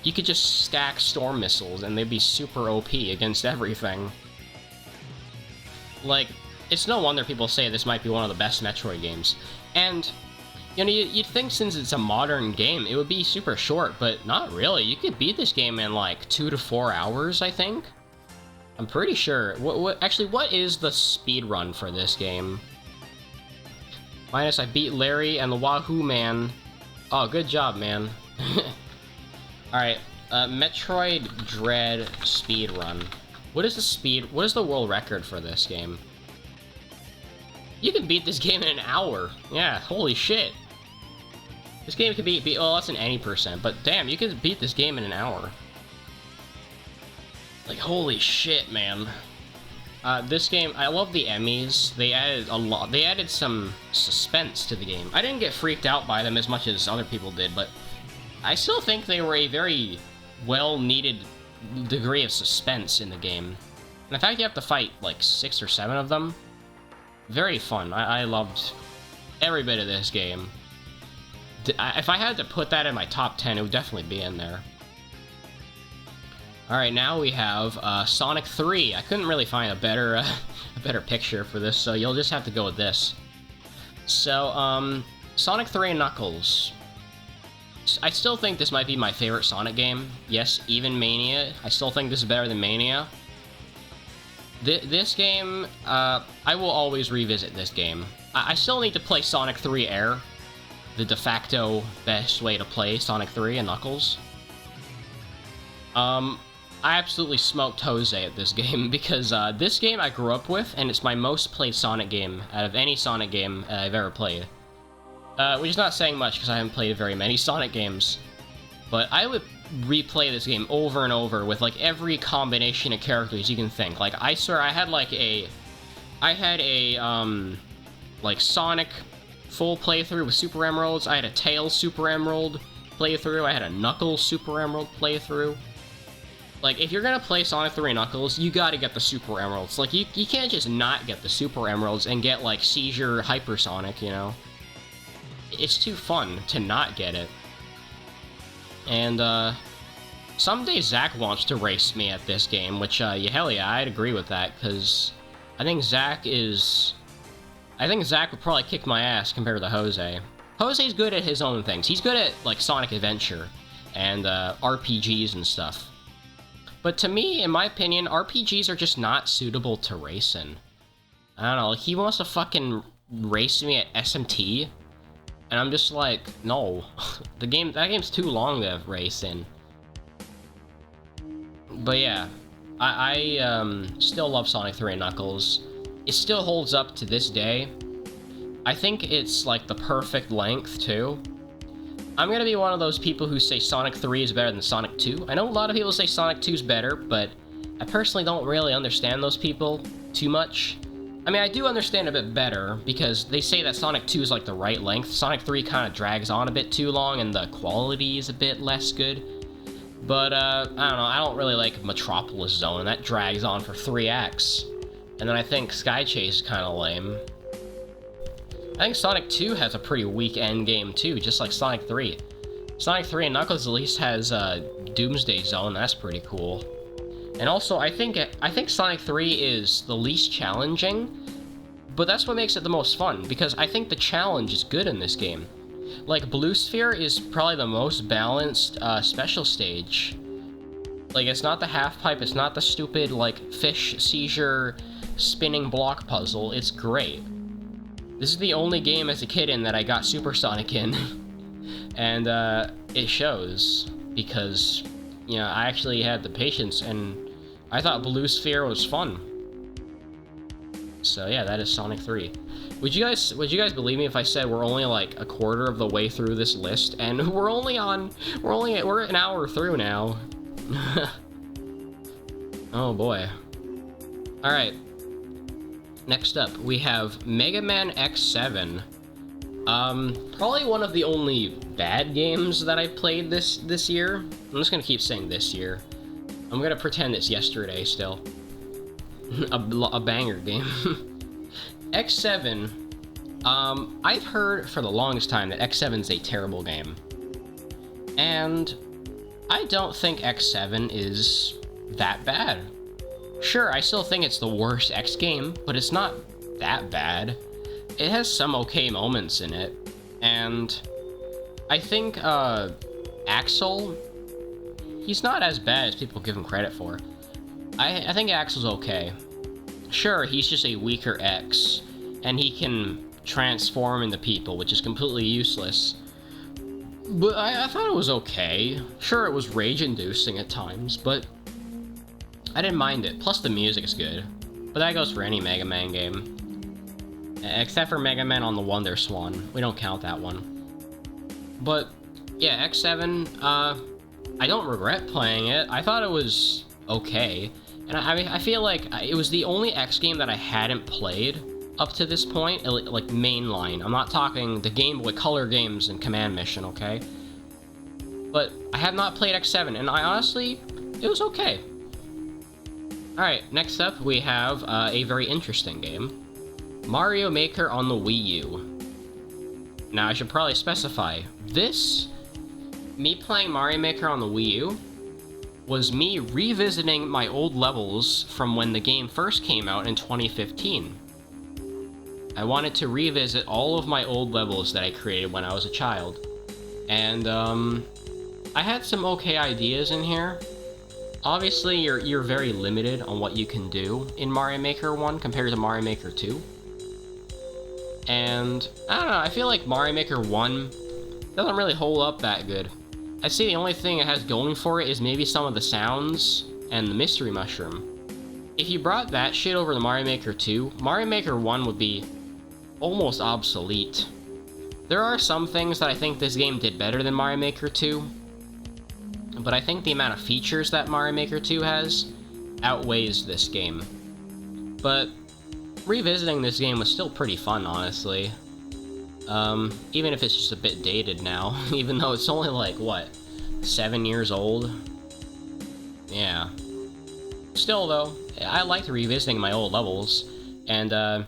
you could just stack storm missiles, and they'd be super OP against everything. Like, it's no wonder people say this might be one of the best Metroid games. And, you know, you'd think since it's a modern game, it would be super short, but not really. You could beat this game in, like, 2 to 4 hours, I think. I'm pretty sure. Actually, what is the speed run for this game? Minus, I beat Larry and the Wahoo Man. Oh, good job, man. Alright, Metroid Dread speed run. What is the world record for this game? You can beat this game in an hour. Yeah, holy shit. This game could be well, less than any percent, but damn, you could beat this game in an hour. Like, holy shit, man. This game, I love the Emmys. They added a lot. They added some suspense to the game. I didn't get freaked out by them as much as other people did, but I still think they were a very well-needed degree of suspense in the game. And the fact you have to fight, like, 6 or 7 of them, very fun. I loved every bit of this game. If I had to put that in my top 10, it would definitely be in there. Alright, now we have Sonic 3. I couldn't really find a better picture for this, so you'll just have to go with this. So, Sonic 3 and Knuckles. I still think this might be my favorite Sonic game. Yes, even Mania. I still think this is better than Mania. This game, I will always revisit this game. I still need to play Sonic 3 Air, the de facto best way to play Sonic 3 and Knuckles. I absolutely smoked Jose at this game, because this game I grew up with, and it's my most played Sonic game out of any Sonic game I've ever played. Which is not saying much, because I haven't played very many Sonic games. But I would replay this game over and over with, like, every combination of characters you can think. Like, I swear, I had like, Sonic full playthrough with Super Emeralds, I had a Tails Super Emerald playthrough, I had a Knuckles Super Emerald playthrough. Like, if you're gonna play Sonic 3 Knuckles, you gotta get the Super Emeralds. Like, you can't just not get the Super Emeralds and get, like, Seizure Hypersonic, you know? It's too fun to not get it. And, someday Zach wants to race me at this game, which, hell yeah, I'd agree with that, because I think Zach would probably kick my ass compared to Jose. Jose's good at his own things. He's good at, like, Sonic Adventure and, RPGs and stuff. But to me, in my opinion, RPGs are just not suitable to race in. I don't know, like, he wants to fucking race me at SMT, and I'm just like, no. That game's too long to race in. But yeah, I still love Sonic 3 and Knuckles. It still holds up to this day. I think it's, like, the perfect length, too. I'm gonna be one of those people who say Sonic 3 is better than Sonic 2. I know a lot of people say Sonic 2 is better, but I personally don't really understand those people too much. I mean, I do understand a bit better, because they say that Sonic 2 is, like, the right length. Sonic 3 kind of drags on a bit too long, and the quality is a bit less good. But, I don't know, I don't really like Metropolis Zone. That drags on for 3 acts. And then I think Sky Chase is kind of lame. I think Sonic 2 has a pretty weak end game too, just like Sonic 3. Sonic 3 and Knuckles at least has Doomsday Zone, that's pretty cool. And also, I think Sonic 3 is the least challenging, but that's what makes it the most fun, because I think the challenge is good in this game. Like, Blue Sphere is probably the most balanced special stage. Like, it's not the half pipe, it's not the stupid, like, fish seizure spinning block puzzle, it's great. This is the only game as a kid in that I got Supersonic in. And, it shows, because, you know, I actually had the patience, and I thought Blue Sphere was fun. So yeah, that is Sonic 3. Would you guys believe me if I said we're only like a quarter of the way through this list, and we're an hour through now. Oh boy. Alright. Next up, we have Mega Man X7. Probably one of the only bad games that I played this year. I'm just gonna keep saying this year. I'm gonna pretend it's yesterday still. a banger game. X7, I've heard for the longest time that X7's a terrible game. And I don't think X7 is that bad. Sure, I still think it's the worst X game, but it's not that bad. It has some okay moments in it, and I think, Axel, he's not as bad as people give him credit for. I think Axel's okay. Sure, he's just a weaker X, and he can transform into people, which is completely useless. But I thought it was okay. Sure, it was rage-inducing at times, but I didn't mind it. Plus, the music is good. But that goes for any Mega Man game. Except for Mega Man on the Wonder Swan. We don't count that one. But, yeah, X7, I don't regret playing it. I thought it was okay. And I mean, I feel like it was the only X game that I hadn't played up to this point, like mainline. I'm not talking the Game Boy Color games and Command Mission, okay? But I have not played X7, and I honestly, it was okay. Alright, next up we have a very interesting game. Mario Maker on the Wii U. Now I should probably specify, me playing Mario Maker on the Wii U was me revisiting my old levels from when the game first came out in 2015. I wanted to revisit all of my old levels that I created when I was a child. And, I had some okay ideas in here. Obviously, you're very limited on what you can do in Mario Maker 1 compared to Mario Maker 2. And, I don't know, I feel like Mario Maker 1 doesn't really hold up that good. I'd say the only thing it has going for it is maybe some of the sounds and the mystery mushroom. If you brought that shit over to Mario Maker 2, Mario Maker 1 would be almost obsolete. There are some things that I think this game did better than Mario Maker 2, but I think the amount of features that Mario Maker 2 has outweighs this game. But revisiting this game was still pretty fun, honestly. Even if it's just a bit dated now, even though it's only like, what, 7 years old? Yeah. Still, though, I liked revisiting my old levels, and,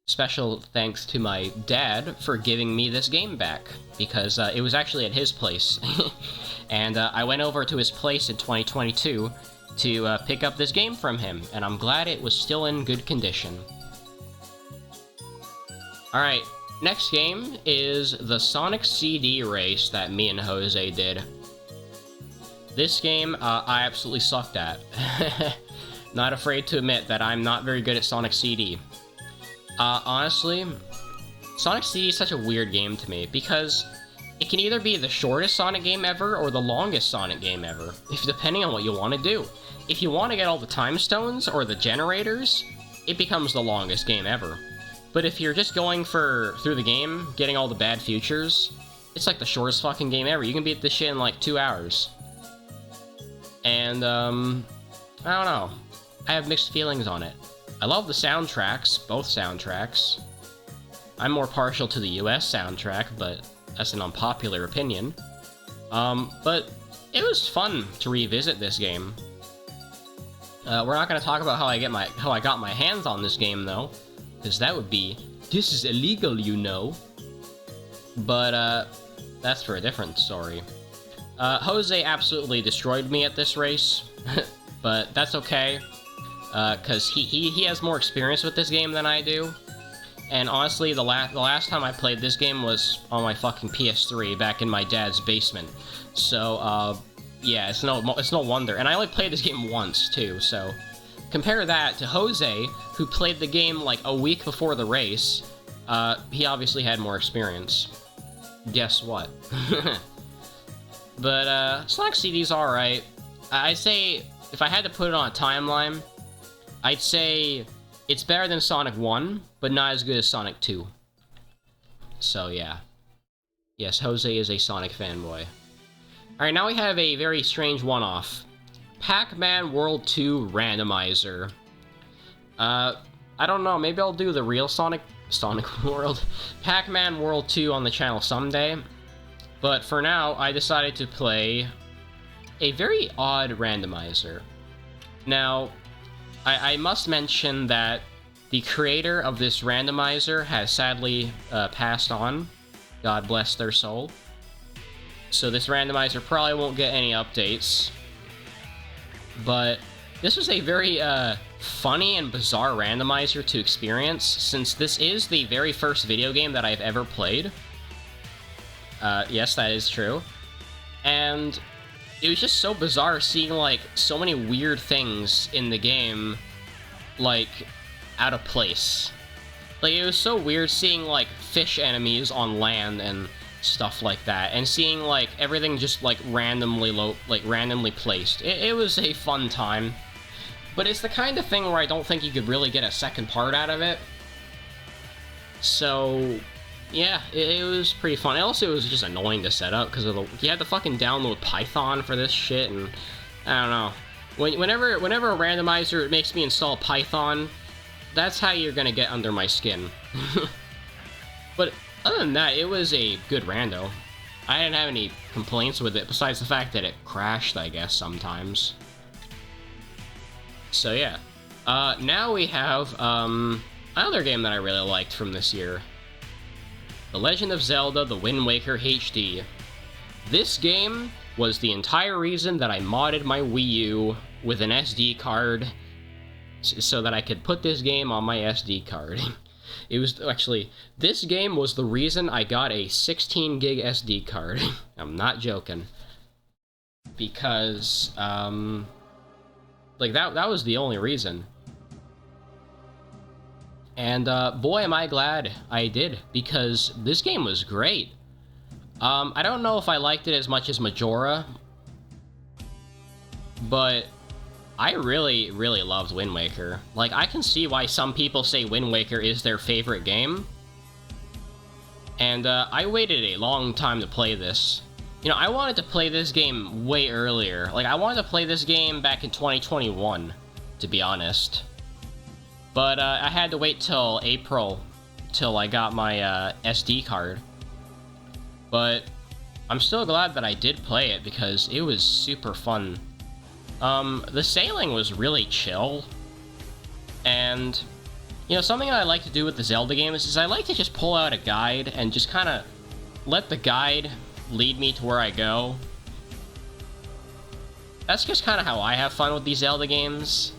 special thanks to my dad for giving me this game back, because, it was actually at his place. And, I went over to his place in 2022 to, pick up this game from him, and I'm glad it was still in good condition. Alright, next game is the Sonic CD race that me and Jose did. This game, I absolutely sucked at. Not afraid to admit that I'm not very good at Sonic CD. Honestly, Sonic CD is such a weird game to me, because it can either be the shortest Sonic game ever, or the longest Sonic game ever, depending on what you want to do. If you want to get all the time stones, or the generators, it becomes the longest game ever. But if you're just going through the game, getting all the bad futures, it's like the shortest fucking game ever. You can beat this shit in like 2 hours. And, I don't know. I have mixed feelings on it. I love the soundtracks, both soundtracks. I'm more partial to the US soundtrack, but that's an unpopular opinion. But it was fun to revisit this game. We're not gonna talk about how I got my hands on this game, though, because that would be, this is illegal, you know. But, that's for a different story. Jose absolutely destroyed me at this race, but that's okay, because he has more experience with this game than I do, and honestly, the last time I played this game was on my fucking PS3, back in my dad's basement, so, yeah, it's no wonder, and I only played this game once, too, so compare that to Jose, who played the game like a week before the race. He obviously had more experience. Guess what? But, Sonic CD's alright. I'd say, if I had to put it on a timeline, I'd say it's better than Sonic 1, but not as good as Sonic 2. So, yeah. Yes, Jose is a Sonic fanboy. Alright, now we have a very strange one-off. Pac-Man World 2 Randomizer. I don't know, maybe I'll do the real Sonic World. Pac-Man World 2 on the channel someday. But for now, I decided to play a very odd randomizer. Now, I must mention that the creator of this randomizer has sadly passed on. God bless their soul. So this randomizer probably won't get any updates. But this was a very funny and bizarre randomizer to experience, since this is the very first video game that I've ever played. Yes, that is true. And it was just so bizarre seeing, like, so many weird things in the game, like, out of place. Like, it was so weird seeing, like, fish enemies on land and stuff like that, and seeing, like, everything just, like, randomly placed. It was a fun time. But it's the kind of thing where I don't think you could really get a second part out of it. So, yeah, it was pretty fun. Also, it was just annoying to set up, because you had to fucking download Python for this shit, and I don't know. Whenever a randomizer makes me install Python, that's how you're gonna get under my skin. But other than that, it was a good rando. I didn't have any complaints with it, besides the fact that it crashed, I guess, sometimes. So yeah. Now we have, another game that I really liked from this year. The Legend of Zelda: The Wind Waker HD. This game was the entire reason that I modded my Wii U with an SD card, so that I could put this game on my SD card. It was, actually, this game was the reason I got a 16 gig SD card. I'm not joking. Because, like, that was the only reason. And, boy, am I glad I did, because this game was great. I don't know if I liked it as much as Majora, but I really, really loved Wind Waker. Like, I can see why some people say Wind Waker is their favorite game. And, I waited a long time to play this. You know, I wanted to play this game way earlier. Like, I wanted to play this game back in 2021, to be honest. But, I had to wait till April, till I got my, SD card. But, I'm still glad that I did play it, because it was super fun. The sailing was really chill. And, you know, something that I like to do with the Zelda games is I like to just pull out a guide and just kind of let the guide lead me to where I go. That's just kind of how I have fun with these Zelda games.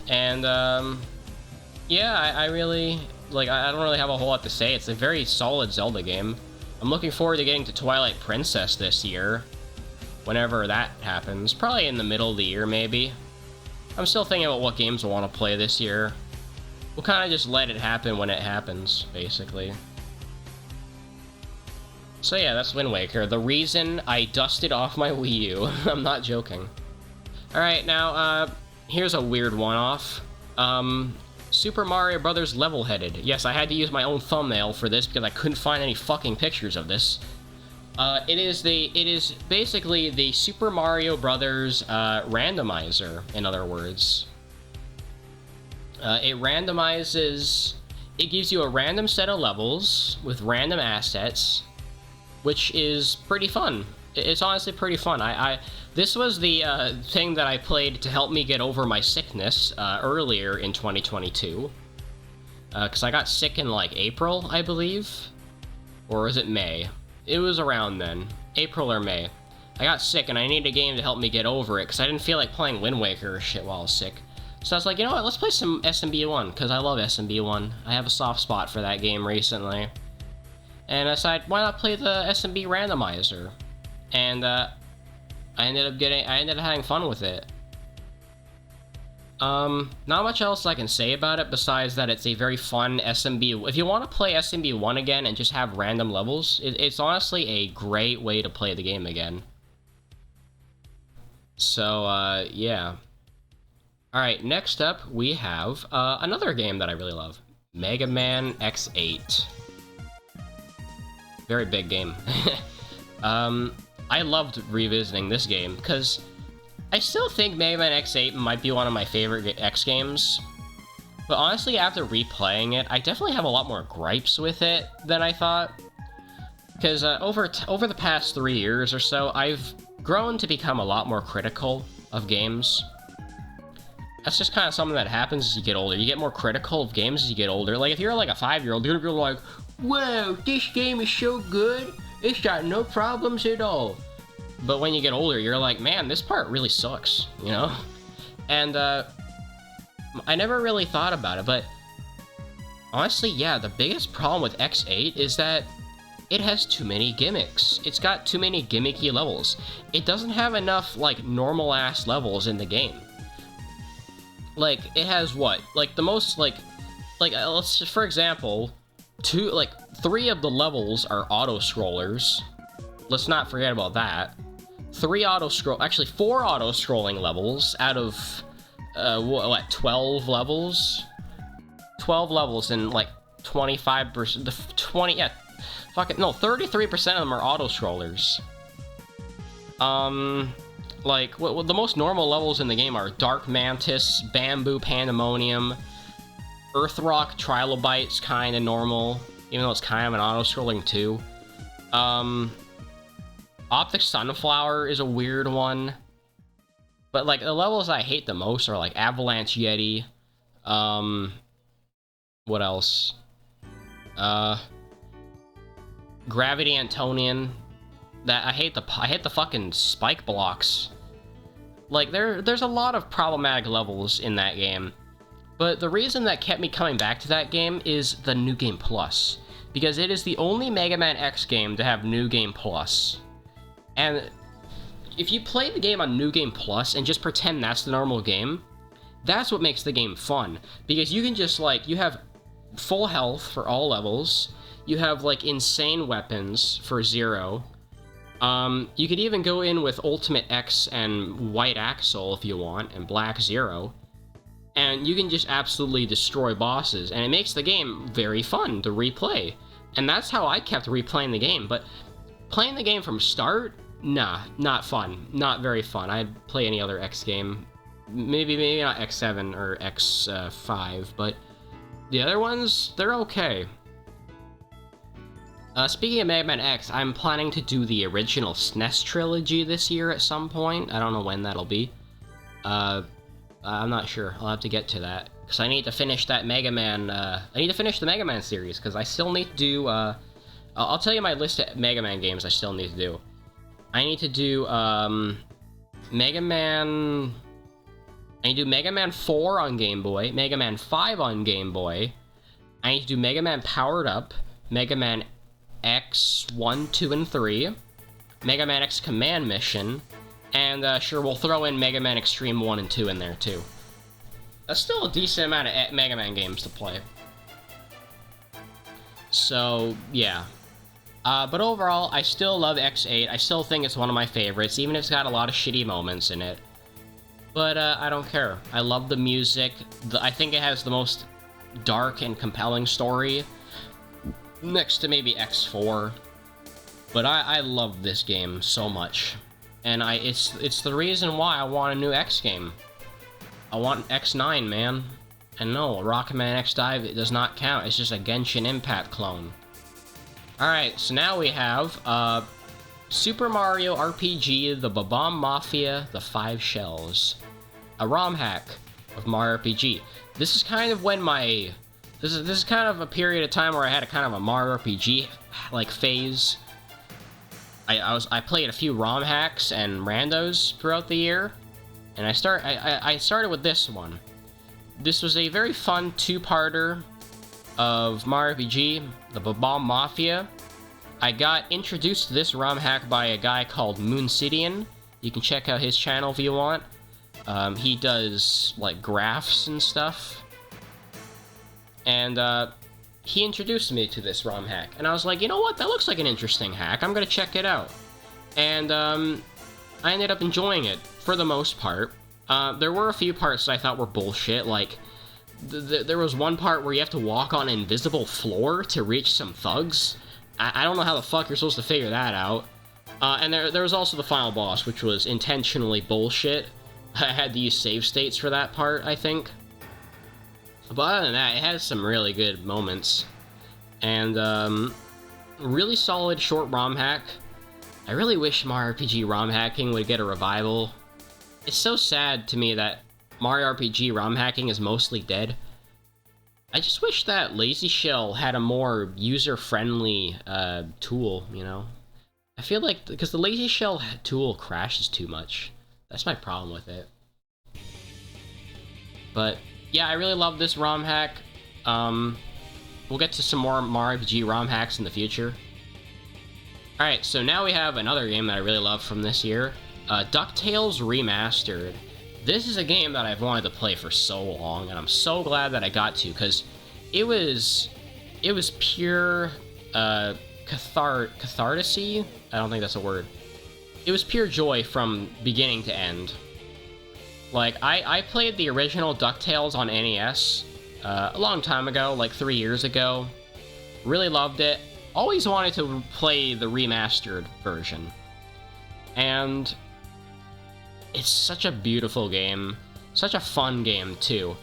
And, yeah, I really, like, I don't really have a whole lot to say. It's a very solid Zelda game. I'm looking forward to getting to Twilight Princess this year. Whenever that happens. Probably in the middle of the year, maybe. I'm still thinking about what games I want to play this year. We'll kind of just let it happen when it happens, basically. So yeah, that's Wind Waker. The reason I dusted off my Wii U. I'm not joking. Alright, now, here's a weird one-off. Super Mario Bros. Level-headed. Yes, I had to use my own thumbnail for this because I couldn't find any fucking pictures of this. It is basically the Super Mario Brothers, randomizer, in other words. It randomizes... It gives you a random set of levels with random assets, which is pretty fun. It's honestly pretty fun. This was the, thing that I played to help me get over my sickness, earlier in 2022. Because I got sick in, like, April, I believe? Or was it May? It was around then. April or May. I got sick and I needed a game to help me get over it because I didn't feel like playing Wind Waker or shit while I was sick. So I was like, you know what, let's play some SMB1 because I love SMB1. I have a soft spot for that game recently. And I decided, why not play the SMB Randomizer? And I ended up having fun with it. Not much else I can say about it besides that it's a very fun SMB. If you want to play SMB1 again and just have random levels, it's honestly a great way to play the game again. So, yeah. Alright, next up we have another game that I really love. Mega Man X8. Very big game. I loved revisiting this game because I still think Mega Man X8 might be one of my favorite X games, but honestly, after replaying it, I definitely have a lot more gripes with it than I thought. Because over the past 3 years or so, I've grown to become a lot more critical of games. That's just kind of something that happens as you get older. You get more critical of games as you get older. Like, if you're like a 5-year-old, you're gonna be like, "Whoa, this game is so good, it's got no problems at all." But when you get older, you're like, man, this part really sucks, you know? And, I never really thought about it, but honestly, yeah, the biggest problem with X8 is that it has too many gimmicks. It's got too many gimmicky levels. It doesn't have enough, like, normal-ass levels in the game. Like, it has what? Like, the most, like, let's just, for example, 3 of the levels are auto-scrollers. Let's not forget about that. 4 auto-scrolling levels out of, what, 12 levels? 12 levels and, like, 25%, 33% of them are auto-scrollers. Like, the most normal levels in the game are Dark Mantis, Bamboo Pandemonium, Earthrock Trilobite's kinda normal, even though it's kind of an auto-scrolling too. Optic Sunflower is a weird one. But, like, the levels I hate the most are, like, Avalanche Yeti. What else? Gravity Antonian. I hate the fucking spike blocks. Like, there's a lot of problematic levels in that game. But the reason that kept me coming back to that game is the New Game Plus. Because it is the only Mega Man X game to have New Game Plus. And if you play the game on New Game Plus and just pretend that's the normal game, that's what makes the game fun. Because you can just, like, you have full health for all levels, you have, like, insane weapons for 0, You could even go in with Ultimate X and White Axle if you want, and Black Zero, and you can just absolutely destroy bosses, and it makes the game very fun to replay. And that's how I kept replaying the game, but playing the game from start, nah, not fun. Not very fun. I'd play any other X game. Maybe not X7 or X5, but the other ones, they're okay. Speaking of Mega Man X, I'm planning to do the original SNES trilogy this year at some point. I don't know when that'll be. I'm not sure. I'll have to get to that. Because I need to finish that Mega Man, I need to finish the Mega Man series, because I still need to do, I'll tell you my list of Mega Man games I still need to do. I need to do, Mega Man... I need to do Mega Man 4 on Game Boy, Mega Man 5 on Game Boy. I need to do Mega Man Powered Up, Mega Man X 1, 2, and 3, Mega Man X Command Mission, and sure, we'll throw in Mega Man Extreme 1 and 2 in there too. That's still a decent amount of Mega Man games to play. So, yeah. But overall, I still love X8. I still think it's one of my favorites, even if it's got a lot of shitty moments in it. But, I don't care. I love the music. I think it has the most dark and compelling story, next to maybe X4. But I love this game so much. And it's the reason why I want a new X game. I want X9, man. And no, Rocketman X Dive, it does not count. It's just a Genshin Impact clone. Alright, so now we have, Super Mario RPG, The Bob-omb Mafia, The 5 Shells. A ROM hack of Mario RPG. This is kind of when my... This is kind of a period of time where I had a kind of a Mario RPG, like, phase. I played a few ROM hacks and randos throughout the year. And I started with this one. This was a very fun two-parter of Mario RPG, the Bob-omb Mafia. I got introduced to this ROM hack by a guy called Moonsidian. You can check out his channel if you want. He does, like, graphs and stuff. And, he introduced me to this ROM hack. And I was like, you know what? That looks like an interesting hack. I'm gonna check it out. And, I ended up enjoying it, for the most part. There were a few parts that I thought were bullshit, like, there was one part where you have to walk on an invisible floor to reach some thugs. I don't know how the fuck you're supposed to figure that out. And there was also the final boss, which was intentionally bullshit. I had to use save states for that part, I think. But other than that, it has some really good moments. And, really solid short ROM hack. I really wish Mario RPG ROM hacking would get a revival. It's so sad to me that Mario RPG ROM hacking is mostly dead. I just wish that Lazy Shell had a more user-friendly, tool, you know? I feel like, because the Lazy Shell tool crashes too much. That's my problem with it. But, yeah, I really love this ROM hack. We'll get to some more Mario RPG ROM hacks in the future. Alright, so now we have another game that I really love from this year. DuckTales Remastered. This is a game that I've wanted to play for so long, and I'm so glad that I got to, because it was pure, cathartic-y? I don't think that's a word. It was pure joy from beginning to end. Like, I played the original DuckTales on NES, a long time ago, like 3 years ago. Really loved it. Always wanted to play the remastered version. And it's such a beautiful game. Such a fun game, too.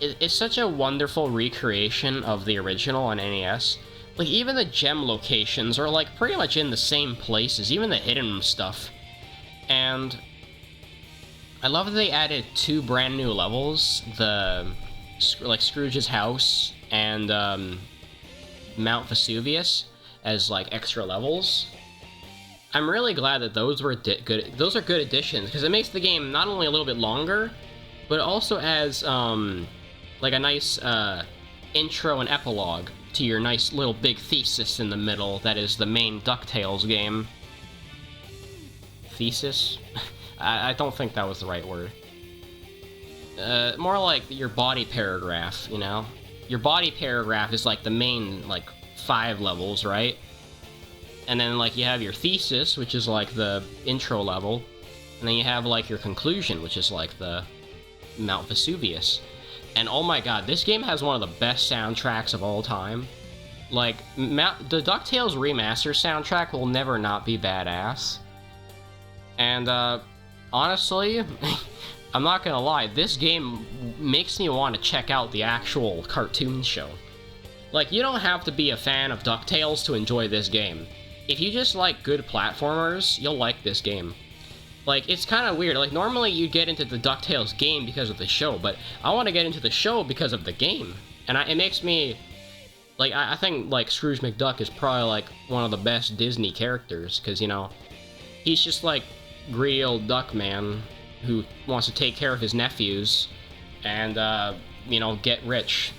It's such a wonderful recreation of the original on NES. Like, even the gem locations are, like, pretty much in the same places, even the hidden stuff. And I love that they added 2 brand new levels. Like, Scrooge's house and, Mount Vesuvius as, like, extra levels. I'm really glad that those were good. Those are good additions, because it makes the game not only a little bit longer, but it also adds, like, a nice, intro and epilogue to your nice little big thesis in the middle that is the main DuckTales game. Thesis? I don't think that was the right word. More like your body paragraph, you know? Your body paragraph is like the main, like, 5 levels, right? and then like you have your thesis, which is like the intro level, and then you have like your conclusion, which is like the Mount Vesuvius. And oh my god, this game has one of the best soundtracks of all time. Like, the DuckTales Remaster soundtrack will never not be badass. And, honestly, I'm not gonna lie, this game makes me want to check out the actual cartoon show. Like, you don't have to be a fan of DuckTales to enjoy this game. If you just like good platformers, you'll like this game. Like, it's kind of weird. Like, normally you get into the DuckTales game because of the show, but I want to get into the show because of the game. And it makes me... Like, I think, like, Scrooge McDuck is probably, like, one of the best Disney characters, because, you know, he's just, like, greedy old duck man who wants to take care of his nephews and, you know, get rich.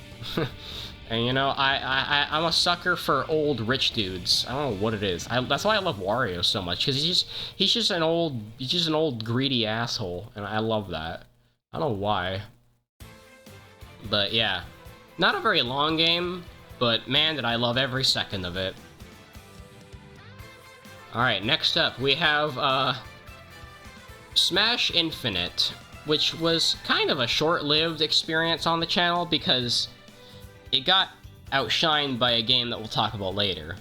And, you know, I'm a sucker for old rich dudes. I don't know what it is. That's why I love Wario so much, because he's just an old greedy asshole, and I love that. I don't know why. But, yeah. Not a very long game, but man, did I love every second of it. Alright, next up, we have, Smash Infinite, which was kind of a short-lived experience on the channel because it got outshined by a game that we'll talk about later.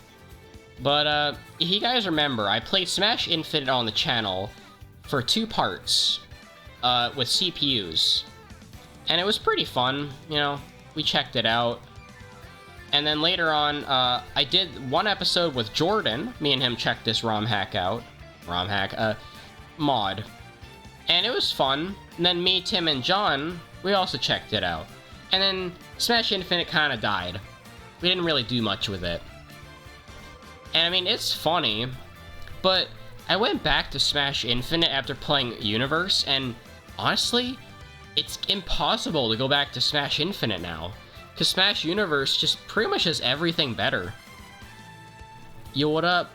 But, if you guys remember, I played Smash Infinite on the channel for 2 parts, with CPUs. And it was pretty fun, you know, we checked it out. And then later on, I did 1 episode with Jordan. Me and him checked this ROM hack out. Mod. And it was fun. And then me, Tim, and John, we also checked it out. And then Smash Infinite kind of died. We didn't really do much with it. And I mean, it's funny, but I went back to Smash Infinite after playing Universe, and honestly, it's impossible to go back to Smash Infinite now. Because Smash Universe just pretty much has everything better. Yo, what up?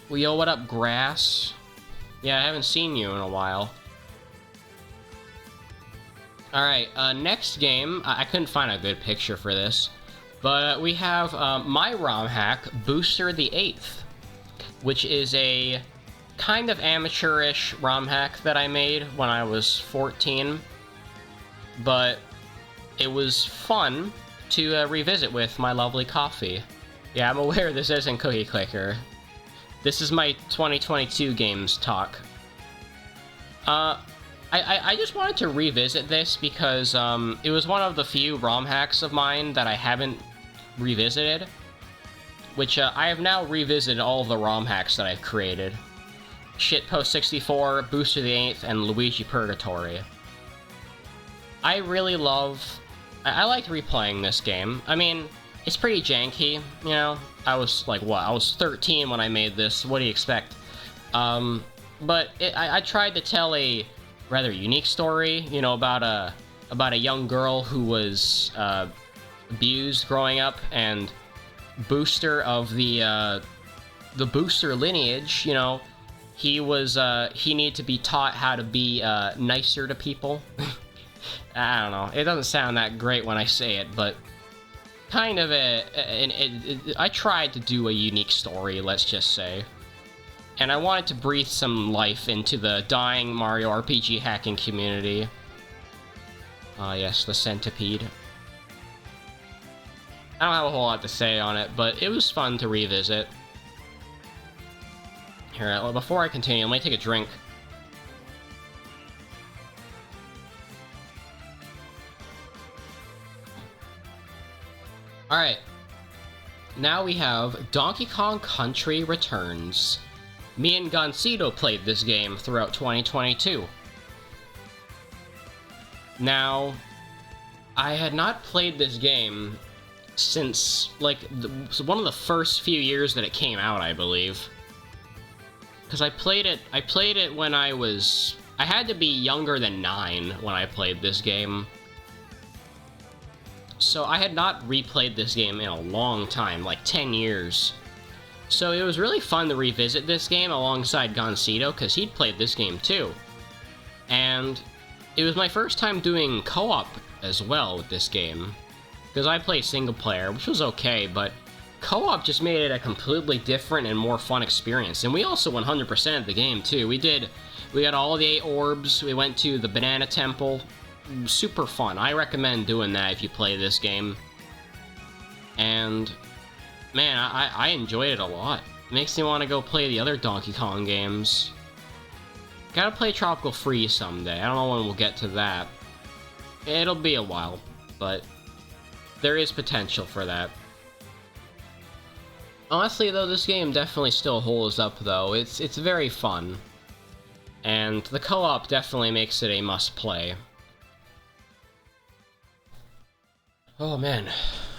Well, yo, what up, Grass? Yeah, I haven't seen you in a while. Alright, next game. I couldn't find a good picture for this. But we have my ROM hack, Booster the 8th. Which is a kind of amateurish ROM hack that I made when I was 14. But it was fun to revisit with my lovely coffee. Yeah, I'm aware this isn't Cookie Clicker. This is my 2022 games talk. I just wanted to revisit this because it was one of the few ROM hacks of mine that I haven't revisited. Which I have now revisited all of the ROM hacks that I've created. Shitpost 64, Booster the 8th, and Luigi Purgatory. I really love... I liked replaying this game. I mean, it's pretty janky, you know? I was, like, what? I was 13 when I made this. What do you expect? But I tried to tell a rather unique story, you know, about a young girl who was abused growing up, and Booster of the Booster lineage, you know, he needed to be taught how to be nicer to people. I don't know, it doesn't sound that great when I say it, but kind of I tried to do a unique story, let's just say. And I wanted to breathe some life into the dying Mario RPG hacking community. Ah, yes, the centipede. I don't have a whole lot to say on it, but it was fun to revisit. Here, well, before I continue, let me take a drink. Alright, now we have Donkey Kong Country Returns. Me and Goncito played this game throughout 2022. Now, I had not played this game since, like, one of the first few years that it came out, I believe. Because I played it when I had to be younger than 9 when I played this game. So I had not replayed this game in a long time, like 10 years. So it was really fun to revisit this game alongside Goncito, because he'd played this game too. And it was my first time doing co-op as well with this game. Because I played single player, which was okay, but co-op just made it a completely different and more fun experience. And we also 100%ed the game, too. We got all the 8 orbs, we went to the Banana Temple. Super fun. I recommend doing that if you play this game. And, man, I enjoyed it a lot. It makes me want to go play the other Donkey Kong games. Gotta play Tropical Freeze someday. I don't know when we'll get to that. It'll be a while, but there is potential for that. Honestly, though, this game definitely still holds up, though. It's very fun. And the co-op definitely makes it a must-play. Oh, man.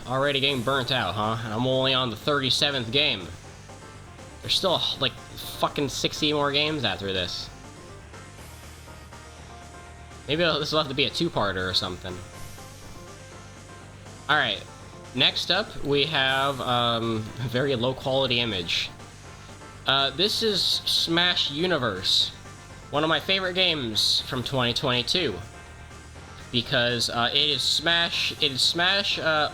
Already getting burnt out, huh? I'm only on the 37th game. There's still, like, fucking 60 more games after this. Maybe this will have to be a 2-parter or something. Alright. Next up, we have, a very low-quality image. This is Smash Universe. One of my favorite games from 2022. Because it is Smash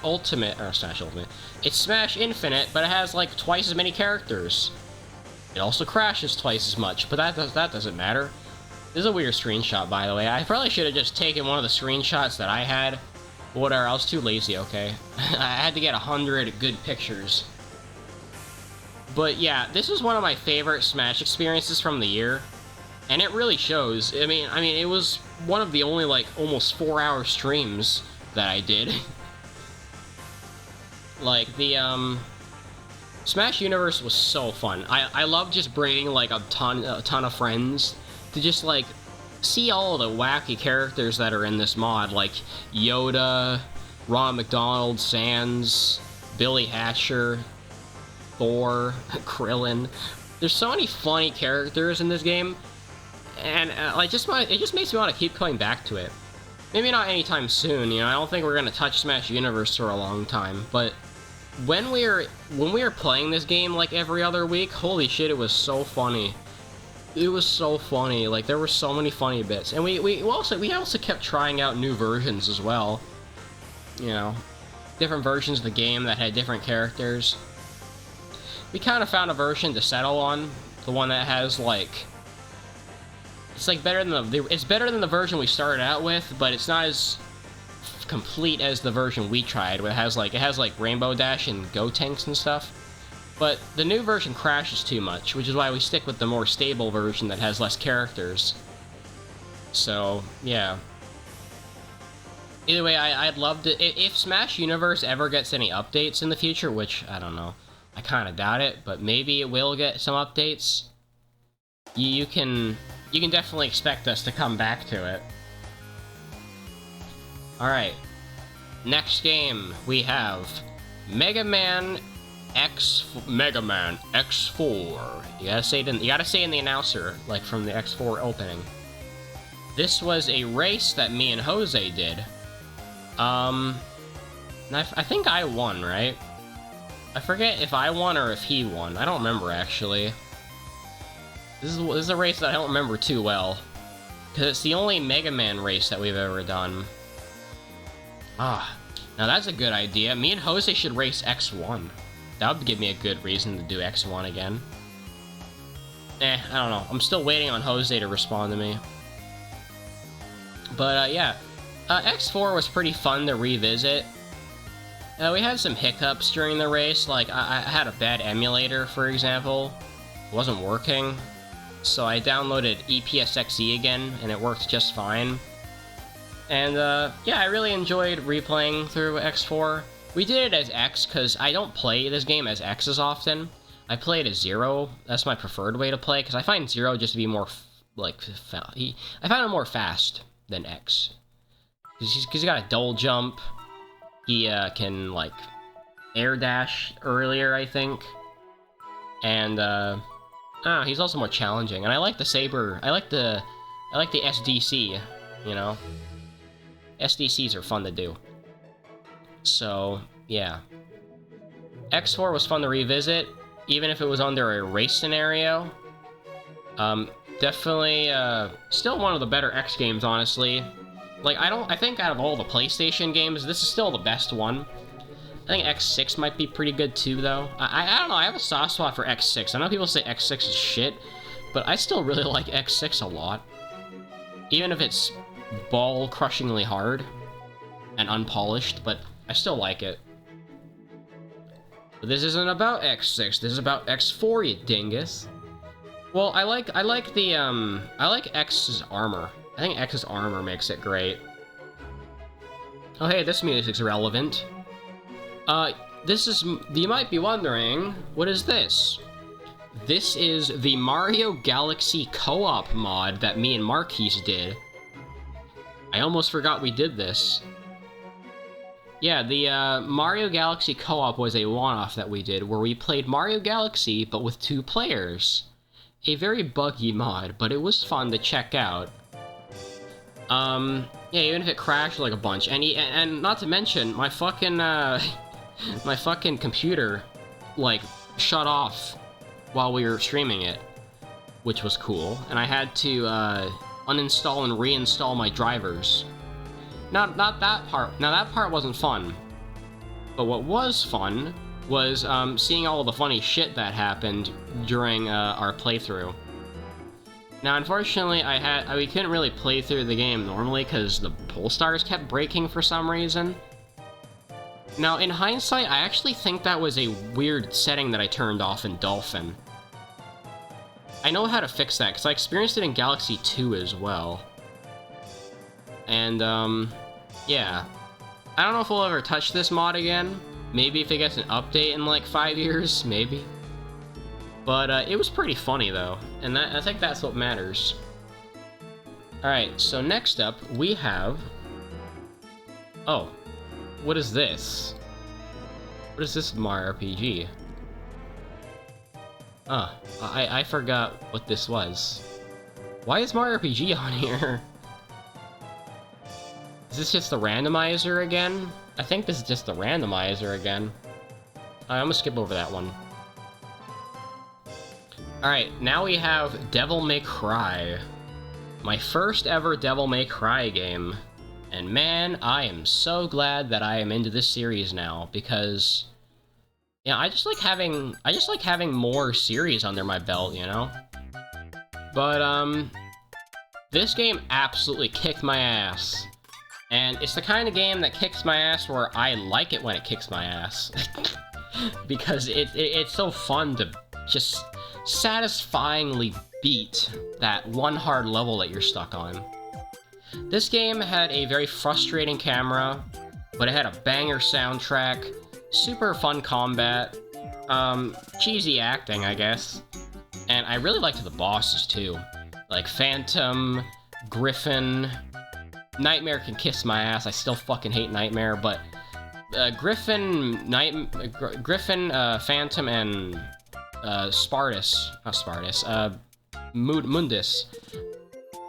Ultimate, or Smash Ultimate. It's Smash Infinite, but it has like twice as many characters. It also crashes twice as much, but that doesn't matter. This is a weird screenshot, by the way. I probably should have just taken one of the screenshots that I had. But whatever, I was too lazy, okay? I had to get 100 good pictures. But yeah, this is one of my favorite Smash experiences from the year. And it really shows. I mean, it was one of the only, like, almost 4-hour streams that I did. Like, the, Smash Universe was so fun. I love just bringing, like, a ton of friends to just, like, see all of the wacky characters that are in this mod, like Yoda, Ronald McDonald, Sans, Billy Hatcher, Thor, Krillin. There's so many funny characters in this game. And, it just makes me want to keep coming back to it. Maybe not anytime soon, you know, I don't think we're gonna touch Smash Universe for a long time, but when we were playing this game, like, every other week, holy shit, it was so funny. It was so funny, like, there were so many funny bits. And we also kept trying out new versions as well. You know, different versions of the game that had different characters. We kind of found a version to settle on, the one that has, like, it's like better than the version we started out with, but it's not as complete as the version we tried, where it has like Rainbow Dash and Go Tanks and stuff. But the new version crashes too much, which is why we stick with the more stable version that has less characters. So, yeah. Either way, I'd love to... If Smash Universe ever gets any updates in the future, which, I don't know, I kind of doubt it, but maybe it will get some updates, you can definitely expect us to come back to it. Alright. Next game, we have Mega Man X4. You gotta say in the announcer, like from the X4 opening. This was a race that me and Jose did. I think I won, right? I forget if I won or if he won. I don't remember, actually. This is a race that I don't remember too well. Because it's the only Mega Man race that we've ever done. Ah, now that's a good idea. Me and Jose should race X1. That would give me a good reason to do X1 again. I don't know. I'm still waiting on Jose to respond to me. But, yeah. X4 was pretty fun to revisit. We had some hiccups during the race. Like, I had a bad emulator, for example. It wasn't working. So I downloaded EPSXE again, and it worked just fine. And, yeah, I really enjoyed replaying through X4. We did it as X, because I don't play this game as X as often. I play it as Zero. That's my preferred way to play, because I find Zero just to be more, I find him more fast than X. Because he's got a double jump. He, can, like, air dash earlier, I think. And, he's also more challenging. And I like the saber. I like the SDC, you know? SDCs are fun to do. So, yeah. X4 was fun to revisit, even if it was under a race scenario. Definitely, still one of the better X games, honestly. Like, I think out of all the PlayStation games, this is still the best one. I think X6 might be pretty good too, though. I don't know, I have a soft spot for X6. I know people say X6 is shit, but I still really like X6 a lot. Even if it's ball-crushingly hard and unpolished, but I still like it. But this isn't about X6, this is about X4, you dingus. Well, I like X's armor. I think X's armor makes it great. Oh hey, this music's relevant. You might be wondering, what is this? This is the Mario Galaxy co-op mod that me and Marquise did. I almost forgot we did this. Yeah, the Mario Galaxy co-op was a one-off that we did, where we played Mario Galaxy, but with 2 players. A very buggy mod, but it was fun to check out. Yeah, even if it crashed like a bunch, and not to mention, my fucking, my fucking computer, like, shut off while we were streaming it, which was cool, and I had to, uninstall and reinstall my drivers. Not that part. Now, that part wasn't fun. But what was fun was, seeing all the funny shit that happened during, our playthrough. Now, unfortunately, we couldn't really play through the game normally because the pole stars kept breaking for some reason. Now, in hindsight, I actually think that was a weird setting that I turned off in Dolphin. I know how to fix that, because I experienced it in Galaxy 2 as well. And, yeah. I don't know if we'll ever touch this mod again. Maybe if it gets an update in, like, 5 years, maybe. But, it was pretty funny, though. And I think that's what matters. Alright, so next up, we have... Oh. What is this? What is this Mario RPG? I forgot what this was. Why is Mario RPG on here? Is this just the randomizer again? I think this is just the randomizer again. I'm gonna skip over that one. Alright, now we have Devil May Cry. My first ever Devil May Cry game. And man, I am so glad that I am into this series now, because... yeah, I just like having more series under my belt, you know? But, this game absolutely kicked my ass. And it's the kind of game that kicks my ass where I like it when it kicks my ass. Because it's so fun to just satisfyingly beat that one hard level that you're stuck on. This game had a very frustrating camera, but it had a banger soundtrack, super fun combat, cheesy acting, I guess, and I really liked the bosses too. Like Phantom, Griffin, Nightmare can kiss my ass, I still fucking hate Nightmare, but Griffin, Phantom, and Mundus.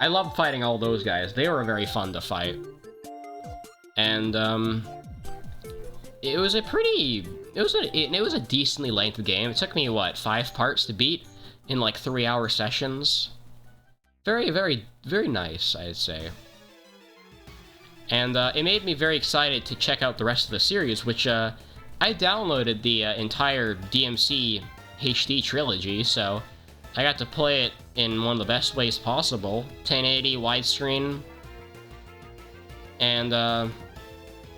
I love fighting all those guys. They were very fun to fight. And, it was a decently length game. It took me, what, 5 parts to beat in, like, 3-hour sessions? Very, very, very nice, I'd say. And, it made me very excited to check out the rest of the series, which, I downloaded the, entire DMC HD trilogy, so I got to play it in one of the best ways possible, 1080 widescreen, and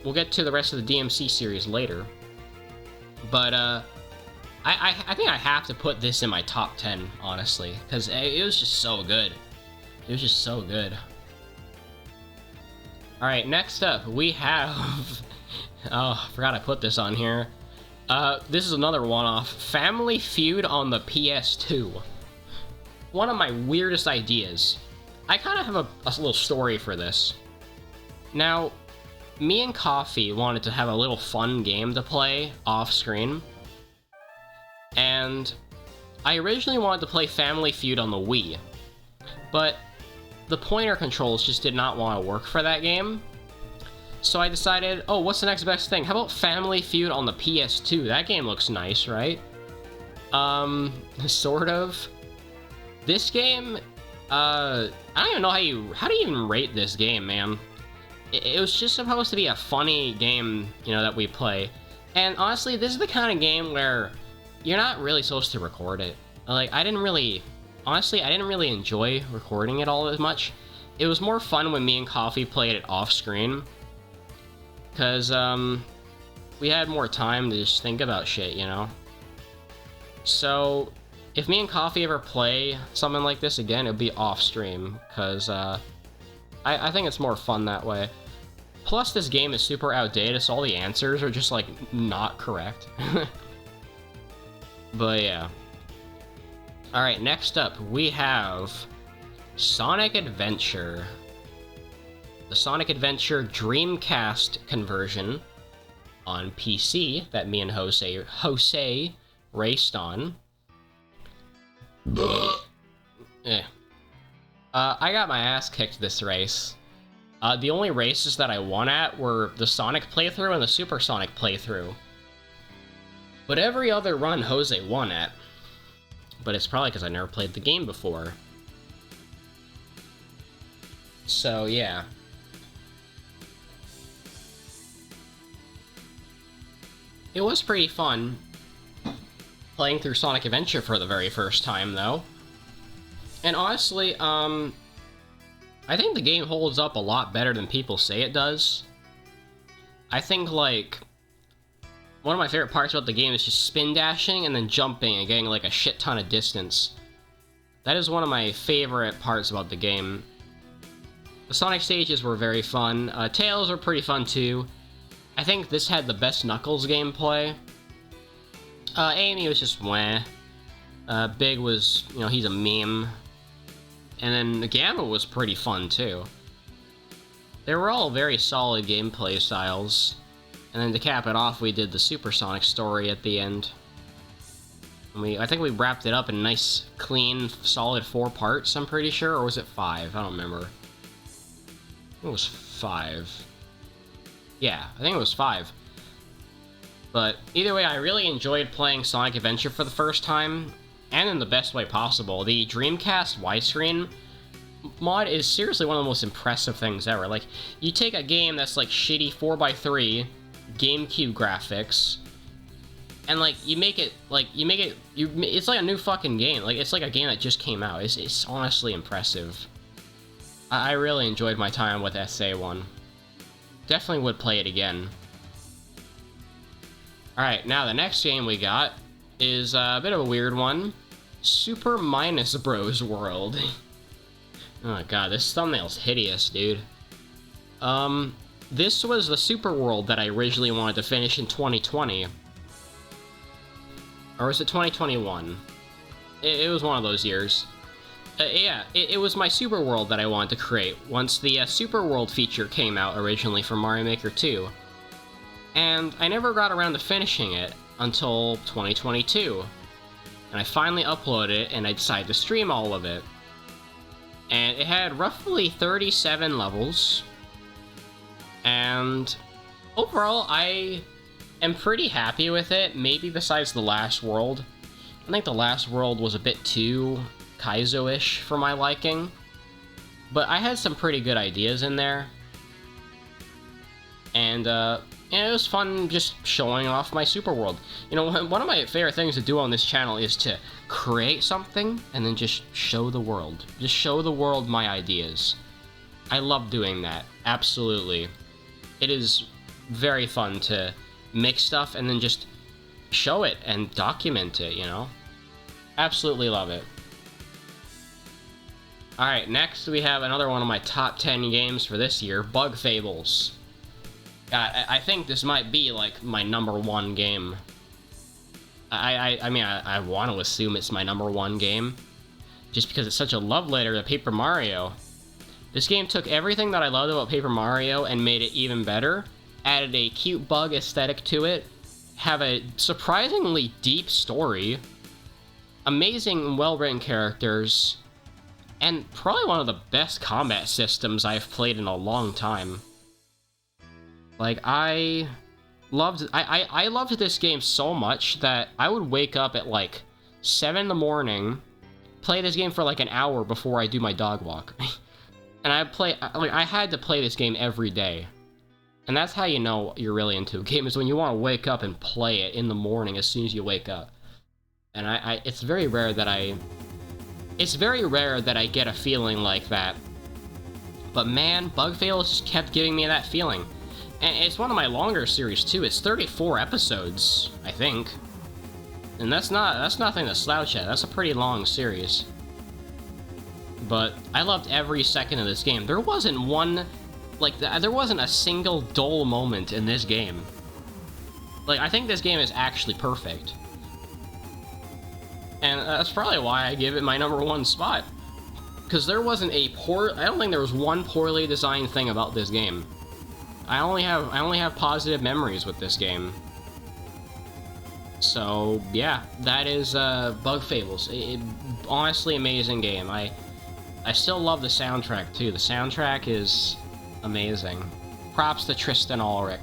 we'll get to the rest of the DMC series later. But I think I have to put this in my top 10, honestly, because it was just so good. It was just so good. Alright, next up, we have... oh, I forgot I put this on here. This is another one-off. Family Feud on the PS2. One of my weirdest ideas. I kind of have a little story for this. Now, me and Coffee wanted to have a little fun game to play off-screen. And I originally wanted to play Family Feud on the Wii. But the pointer controls just did not want to work for that game. So I decided, oh, what's the next best thing? How about Family Feud on the PS2? That game looks nice, right? Sort of. This game, I don't even know how do you even rate this game, man? It was just supposed to be a funny game, you know, that we play. And honestly, this is the kind of game where you're not really supposed to record it. Like, honestly, I didn't really enjoy recording it all as much. It was more fun when me and Coffee played it off screen. Because, we had more time to just think about shit, you know? So, if me and Coffee ever play something like this again, it'll be off stream. Because, I think it's more fun that way. Plus, this game is super outdated, so all the answers are just, like, not correct. But, yeah. Alright, next up, we have Sonic Adventure. The Sonic Adventure Dreamcast conversion on PC that me and Jose raced on. I got my ass kicked this race. The only races that I won at were the Sonic playthrough and the Super Sonic playthrough. But every other run Jose won at. But it's probably because I never played the game before. So, yeah. It was pretty fun playing through Sonic Adventure for the very first time, though. And honestly, I think the game holds up a lot better than people say it does. I think, like, one of my favorite parts about the game is just spin dashing and then jumping and getting, like, a shit ton of distance. That is one of my favorite parts about the game. The Sonic stages were very fun. Tails were pretty fun, too. I think this had the best Knuckles gameplay. Amy was just meh. Big was, you know, he's a meme. And then the Gamma was pretty fun, too. They were all very solid gameplay styles. And then to cap it off, we did the Supersonic story at the end. And I think we wrapped it up in nice, clean, solid 4 parts, I'm pretty sure. Or was it 5? I don't remember. It was 5. Yeah, I think it was 5. But either way, I really enjoyed playing Sonic Adventure for the first time. And in the best way possible. The Dreamcast widescreen mod is seriously one of the most impressive things ever. Like, you take a game that's like shitty 4x3 GameCube graphics, and like it's like a new fucking game. Like, it's like a game that just came out. It's honestly impressive. I really enjoyed my time with SA1. Definitely would play it again. Alright, now the next game we got is a bit of a weird one. Super Minus Bros World. Oh god, this thumbnail's hideous, dude. This was the Super World that I originally wanted to finish in 2020. Or was it 2021? It was one of those years. Yeah, it was my Super World that I wanted to create once the Super World feature came out originally for Mario Maker 2. And I never got around to finishing it until 2022. And I finally uploaded it, and I decided to stream all of it. And it had roughly 37 levels. And overall, I am pretty happy with it, maybe besides the last world. I think the last world was a bit too Kaizo-ish for my liking. But I had some pretty good ideas in there. And, it was fun just showing off my Super World. You know, one of my favorite things to do on this channel is to create something and then just show the world. Just show the world my ideas. I love doing that, absolutely. It is very fun to make stuff and then just show it and document it, you know? Absolutely love it. Alright, next we have another one of my top 10 games for this year, Bug Fables. I think this might be, like, my #1 game. I mean, I want to assume it's my #1 game, just because it's such a love letter to Paper Mario. This game took everything that I loved about Paper Mario and made it even better, added a cute bug aesthetic to it, have a surprisingly deep story, amazing and well-written characters, and probably one of the best combat systems I've played in a long time. Like, I loved this game so much that I would wake up at, like, 7 in the morning, play this game for, like, an hour before I do my dog walk. And I had to play this game every day. And that's how you know you're really into a game, is when you want to wake up and play it in the morning as soon as you wake up. And it's very rare that I get a feeling like that. But man, Bug Fails just kept giving me that feeling. And it's one of my longer series too. It's 34 episodes, I think. And that's nothing to slouch at. That's a pretty long series. But I loved every second of this game. There wasn't one, like, there wasn't a single dull moment in this game. Like, I think this game is actually perfect. And that's probably why I give it my #1 spot. Because there wasn't I don't think there was one poorly designed thing about this game. I only have positive memories with this game. So, yeah, that is Bug Fables. Honestly, amazing game. I still love the soundtrack, too. The soundtrack is amazing. Props to Tristan Ulrich.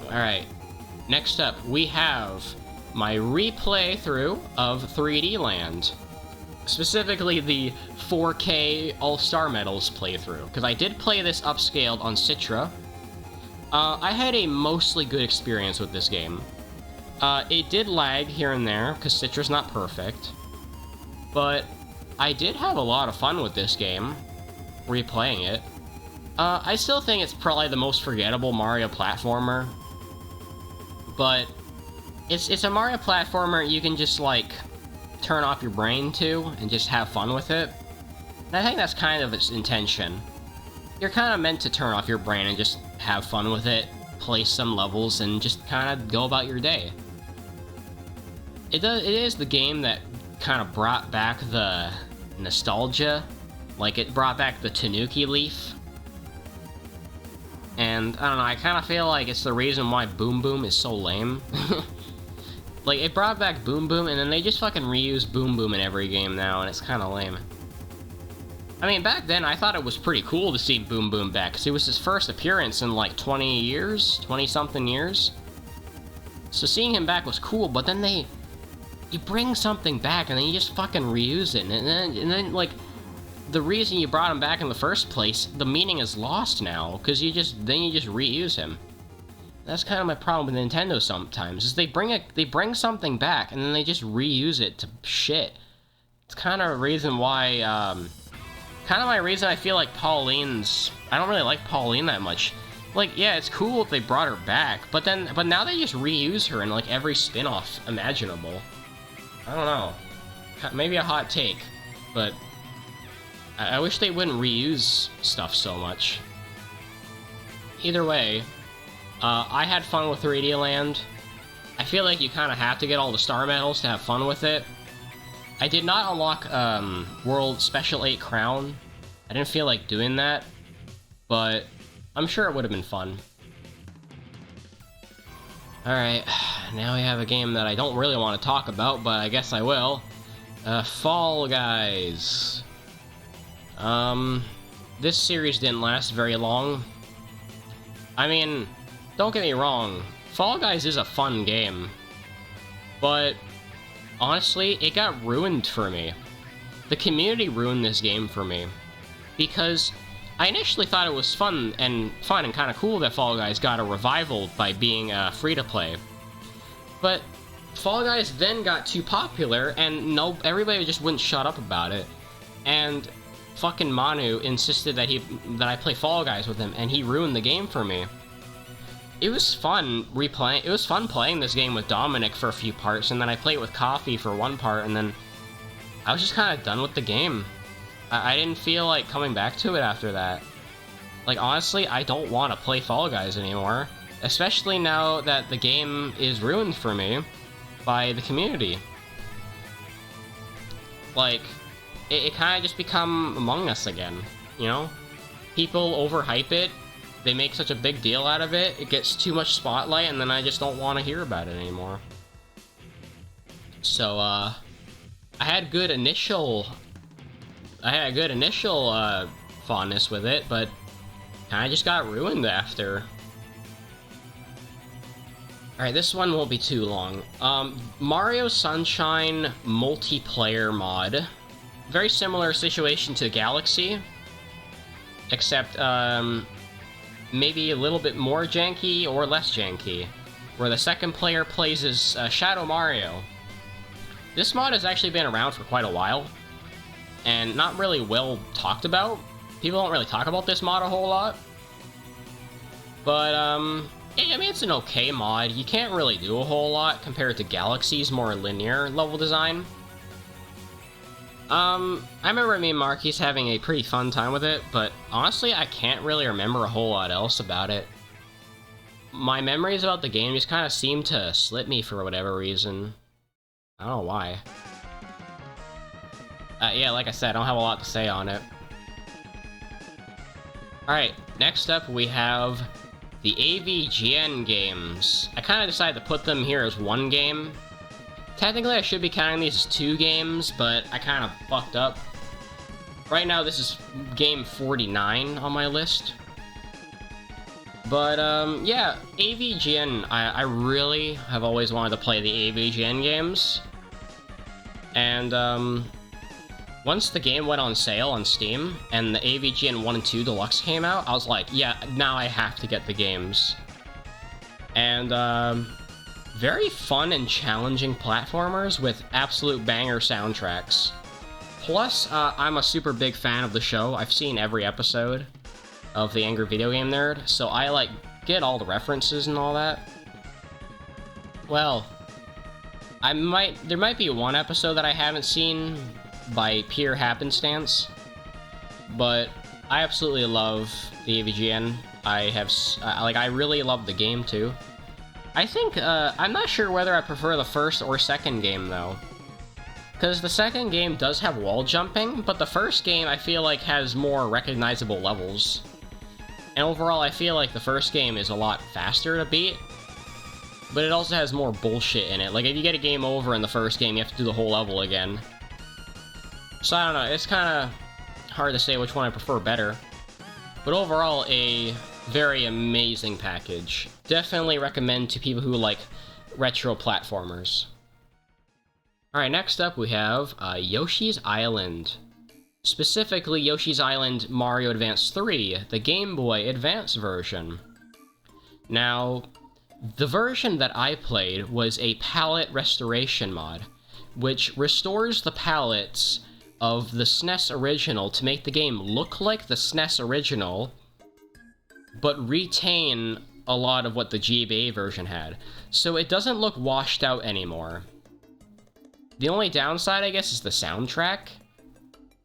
Alright, next up, we have my replay through of 3D Land. Specifically, the 4K All-Star Medals playthrough. Because I did play this upscaled on Citra. I had a mostly good experience with this game. It did lag here and there, because Citra's not perfect. But I did have a lot of fun with this game, replaying it. I still think it's probably the most forgettable Mario platformer. But it's a Mario platformer you can just, like, turn off your brain to and just have fun with it. And I think that's kind of its intention. You're kind of meant to turn off your brain and just have fun with it, play some levels, and just kind of go about your day. It is the game that kind of brought back the nostalgia. Like, it brought back the Tanuki Leaf. And, I don't know, I kind of feel like it's the reason why Boom Boom is so lame. Like, it brought back Boom Boom, and then they just fucking reuse Boom Boom in every game now, and it's kind of lame. I mean, back then, I thought it was pretty cool to see Boom Boom back, because it was his first appearance in, like, 20 years? 20-something years? So seeing him back was cool, but then you bring something back, and then you just fucking reuse it, and then like, the reason you brought him back in the first place, the meaning is lost now, because you just reuse him. That's kind of my problem with Nintendo sometimes, is they bring something back, and then they just reuse it to shit. It's kind of a reason why, kind of my reason I feel like I don't really like Pauline that much. Like, yeah, it's cool if they brought her back, but now they just reuse her in, like, every spin-off imaginable. I don't know. Maybe a hot take, but I wish they wouldn't reuse stuff so much. Either way, I had fun with 3D Land. I feel like you kind of have to get all the star medals to have fun with it. I did not unlock World Special 8 Crown. I didn't feel like doing that, but I'm sure it would have been fun. Alright, now we have a game that I don't really want to talk about, but I guess I will. Fall Guys. This series didn't last very long. I mean, don't get me wrong, Fall Guys is a fun game. But, honestly, it got ruined for me. The community ruined this game for me. Because I initially thought it was fun and kind of cool that Fall Guys got a revival by being free-to-play. But Fall Guys then got too popular, and everybody just wouldn't shut up about it. And fucking Manu insisted that I play Fall Guys with him, and he ruined the game for me. It was fun playing this game with Dominic for a few parts, and then I played it with Coffee for one part, and then I was just kind of done with the game. I didn't feel like coming back to it after that. Like, honestly, I don't want to play Fall Guys anymore. Especially now that the game is ruined for me by the community. Like, it kind of just become Among Us again, you know? People overhype it, they make such a big deal out of it, it gets too much spotlight, and then I just don't want to hear about it anymore. So, I had good initial fondness with it, but kinda just got ruined after. Alright, this one won't be too long. Mario Sunshine multiplayer mod. Very similar situation to Galaxy, except, maybe a little bit more janky or less janky, where the second player plays as Shadow Mario. This mod has actually been around for quite a while, and not really well talked about. People don't really talk about this mod a whole lot. But, yeah, I mean, it's an okay mod. You can't really do a whole lot compared to Galaxy's more linear level design. I remember me and Marky's having a pretty fun time with it, but honestly, I can't really remember a whole lot else about it. My memories about the game just kind of seem to slip me for whatever reason. I don't know why. Yeah, like I said, I don't have a lot to say on it. Alright, next up we have the AVGN games. I kind of decided to put them here as one game. Technically, I should be counting these as 2 games, but I kind of fucked up. Right now, this is game 49 on my list. But, yeah, AVGN, I really have always wanted to play the AVGN games. And, once the game went on sale on Steam, and the AVGN 1 and 2 Deluxe came out, I was like, yeah, now I have to get the games. And, very fun and challenging platformers with absolute banger soundtracks. Plus, I'm a super big fan of the show. I've seen every episode of the Angry Video Game Nerd, so I, like, get all the references and all that. Well, there might be one episode that I haven't seen by pure happenstance, but I absolutely love the AVGN. I really love the game, too. I think, I'm not sure whether I prefer the first or second game, though. Because the second game does have wall jumping, but the first game, I feel like, has more recognizable levels. And overall, I feel like the first game is a lot faster to beat, but it also has more bullshit in it. Like, if you get a game over in the first game, you have to do the whole level again. So, I don't know, it's kind of hard to say which one I prefer better. But overall, a very amazing package. Definitely recommend to people who like retro platformers. Alright, next up we have Yoshi's Island. Specifically, Yoshi's Island Mario Advance 3, the Game Boy Advance version. Now, the version that I played was a palette restoration mod, which restores the palettes of the SNES original to make the game look like the SNES original, but retain a lot of what the GBA version had. So it doesn't look washed out anymore. The only downside, I guess, is the soundtrack.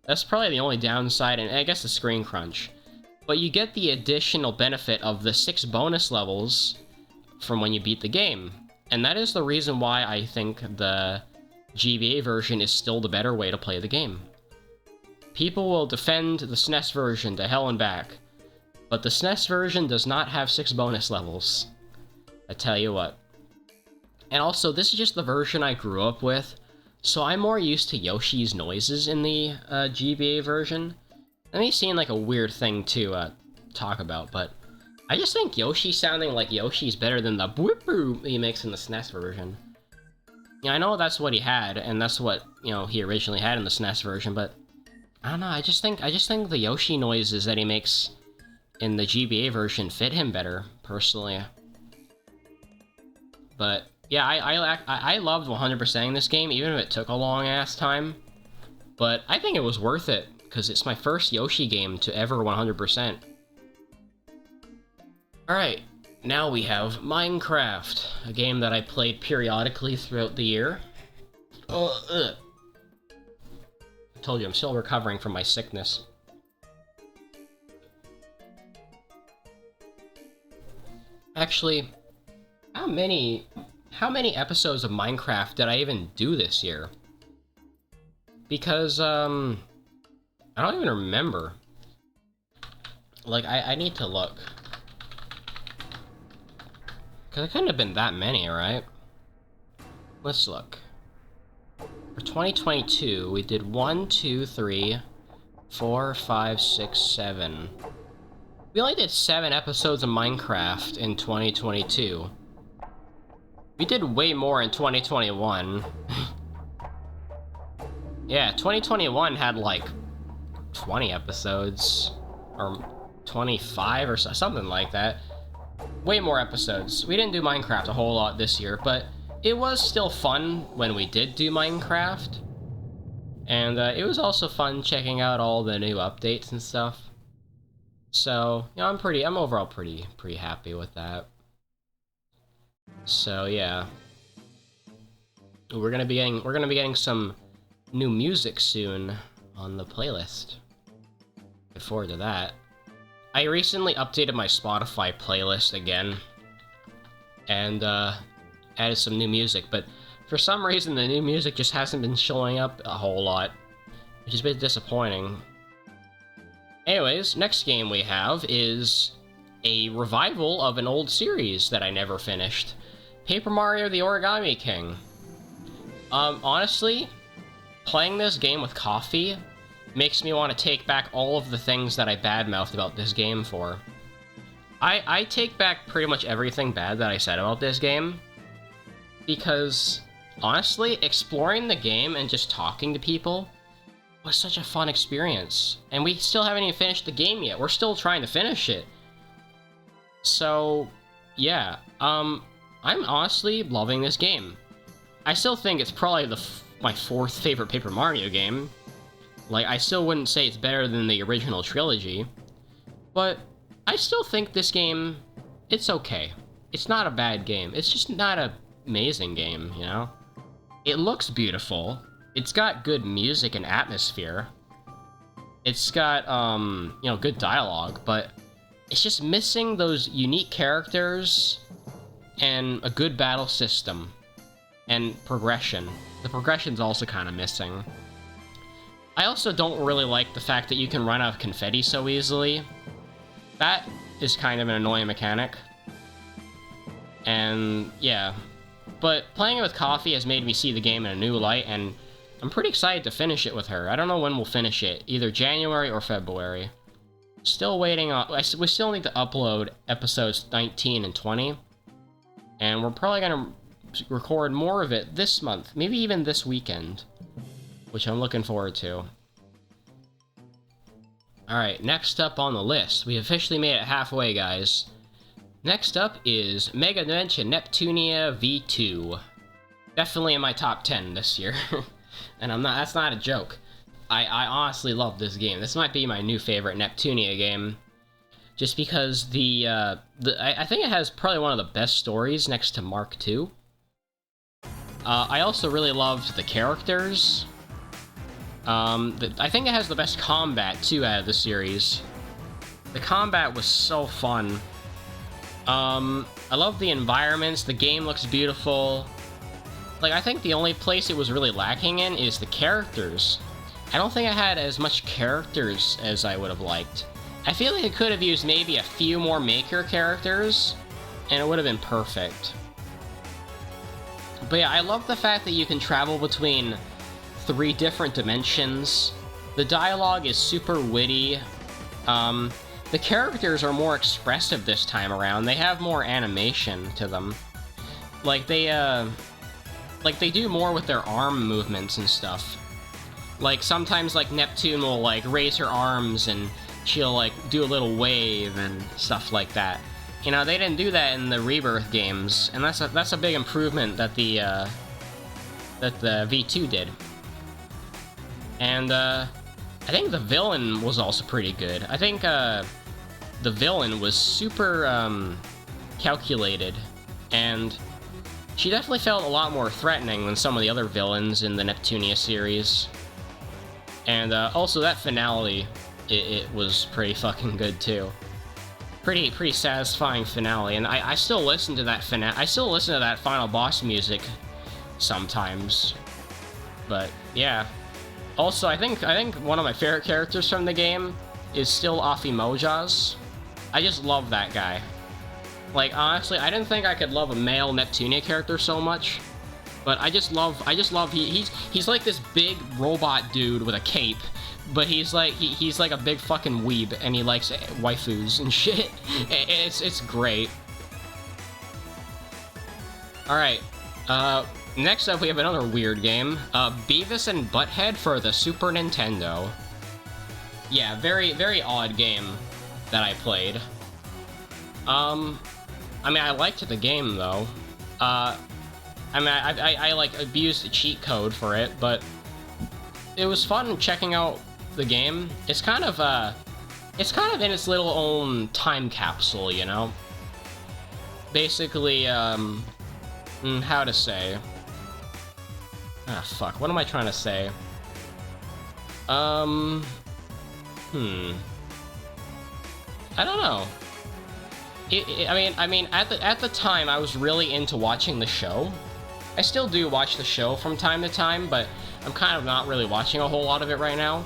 That's probably the only downside, and I guess the screen crunch. But you get the additional benefit of the 6 bonus levels from when you beat the game. And that is the reason why I think the GBA version is still the better way to play the game. People will defend the SNES version to hell and back, but the SNES version does not have 6 bonus levels. I tell you what. And also, this is just the version I grew up with, so I'm more used to Yoshi's noises in the GBA version. That may seem like a weird thing to talk about, but I just think Yoshi sounding like Yoshi's better than the boop boop he makes in the SNES version. Yeah, I know that's what he had, and that's what, you know, he originally had in the SNES version, but I don't know, I just think the Yoshi noises that he makes in the GBA version fit him better, personally. But yeah, I loved 100%ing this game, even if it took a long-ass time. But I think it was worth it, because it's my first Yoshi game to ever 100%. Alright, now we have Minecraft, a game that I played periodically throughout the year. I told you, I'm still recovering from my sickness. Actually, how many episodes of Minecraft did I even do this year? Because, I don't even remember. Like, I need to look. Because it couldn't have been that many, right? Let's look. For 2022, we did 1, 2, 3, 4, 5, 6, 7. We only did 7 episodes of Minecraft in 2022. We did way more in 2021. Yeah, 2021 had like 20 episodes. Or 25 or something like that. Way more episodes. We didn't do Minecraft a whole lot this year, but it was still fun when we did do Minecraft. And it was also fun checking out all the new updates and stuff. So, you know, I'm overall pretty happy with that. So, yeah. We're gonna be getting some new music soon on the playlist. Look forward to that. I recently updated my Spotify playlist again, and added some new music, but for some reason the new music just hasn't been showing up a whole lot, which is a bit disappointing. Anyways, next game we have is a revival of an old series that I never finished. Paper Mario: The Origami King. Honestly, playing this game with coffee makes me want to take back all of the things that I badmouthed about this game for. I take back pretty much everything bad that I said about this game, because, honestly, exploring the game and just talking to people was such a fun experience. And we still haven't even finished the game yet. We're still trying to finish it. So, yeah, I'm honestly loving this game. I still think it's probably my fourth favorite Paper Mario game. Like, I still wouldn't say it's better than the original trilogy, but I still think this game, it's okay. It's not a bad game. It's just not an amazing game, you know? It looks beautiful. It's got good music and atmosphere. It's got, you know, good dialogue, but it's just missing those unique characters and a good battle system and progression. The progression's also kind of missing. I also don't really like the fact that you can run out of confetti so easily. That is kind of an annoying mechanic. And, yeah. But playing it with coffee has made me see the game in a new light, and I'm pretty excited to finish it with her. I don't know when we'll finish it, either January or February. Still waiting on... We still need to upload episodes 19 and 20. And we're probably gonna record more of it this month, maybe even this weekend, which I'm looking forward to. Alright, next up on the list, we officially made it halfway, guys. Next up is Mega Dimension Neptunia V2. Definitely in my top 10 this year. And that's not a joke. I honestly love this game. This might be my new favorite Neptunia game. Just because I think it has probably one of the best stories next to Mark II. I also really loved the characters. I think it has the best combat, too, out of the series. The combat was so fun. I love the environments, the game looks beautiful. Like, I think the only place it was really lacking in is the characters. I don't think it had as much characters as I would have liked. I feel like it could have used maybe a few more Maker characters, and it would have been perfect. But yeah, I love the fact that you can travel between 3 different dimensions. The dialogue is super witty. The characters are more expressive this time around. They have more animation to them. Like, they do more with their arm movements and stuff. Like, sometimes, like, Neptune will, like, raise her arms and she'll, like, do a little wave and stuff like that. You know, they didn't do that in the Rebirth games, and that's a big improvement that the V2 did. And, I think the villain was also pretty good. I think, the villain was super, calculated, and she definitely felt a lot more threatening than some of the other villains in the Neptunia series. And, also that finale, it was pretty fucking good, too. Pretty satisfying finale, and I still listen to that I still listen to that final boss music sometimes. But, yeah. Also, I think one of my favorite characters from the game is still Afimojas. I just love that guy. Like, honestly, I didn't think I could love a male Neptunia character so much, but I just love he's like this big robot dude with a cape, but he's like a big fucking weeb, and he likes waifus and shit. It's great. Alright, next up we have another weird game, Beavis and Butthead for the Super Nintendo. Yeah, very, very odd game. that I played. I mean, I liked the game, though. I mean, I like, abused the cheat code for it, but it was fun checking out the game. It's kind of in its little own time capsule, you know? Basically, how to say? Ah, fuck, what am I trying to say? I don't know. I mean, at the time, I was really into watching the show. I still do watch the show from time to time, but I'm kind of not really watching a whole lot of it right now.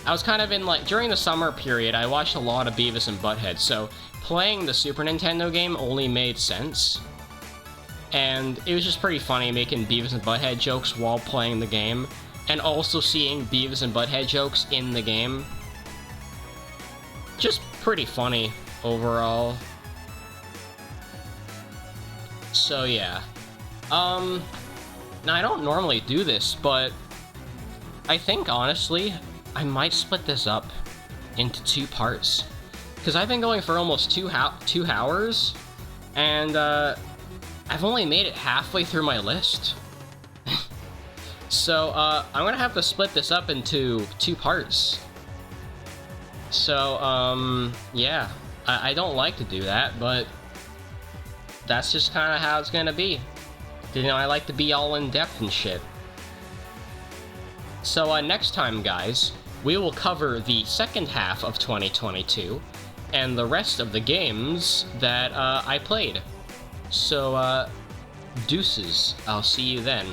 I was kind of in, like, during the summer period, I watched a lot of Beavis and Butthead, so playing the Super Nintendo game only made sense. And it was just pretty funny making Beavis and Butthead jokes while playing the game, and also seeing Beavis and Butthead jokes in the game. Just pretty funny overall. So yeah. Now I don't normally do this, but I think honestly I might split this up into 2 parts, because I've been going for almost 2 hours, and I've only made it halfway through my list. So I'm gonna have to split this up into 2 parts. So yeah, I don't like to do that, but that's just kind of how it's gonna be. You know, I like to be all in depth and shit. So next time, guys, we will cover the second half of 2022 and the rest of the games that I played. So deuces, I'll see you then.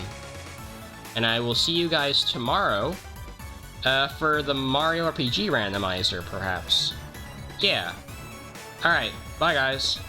And I will see you guys tomorrow for the Mario RPG randomizer, perhaps. Yeah. Alright, bye guys.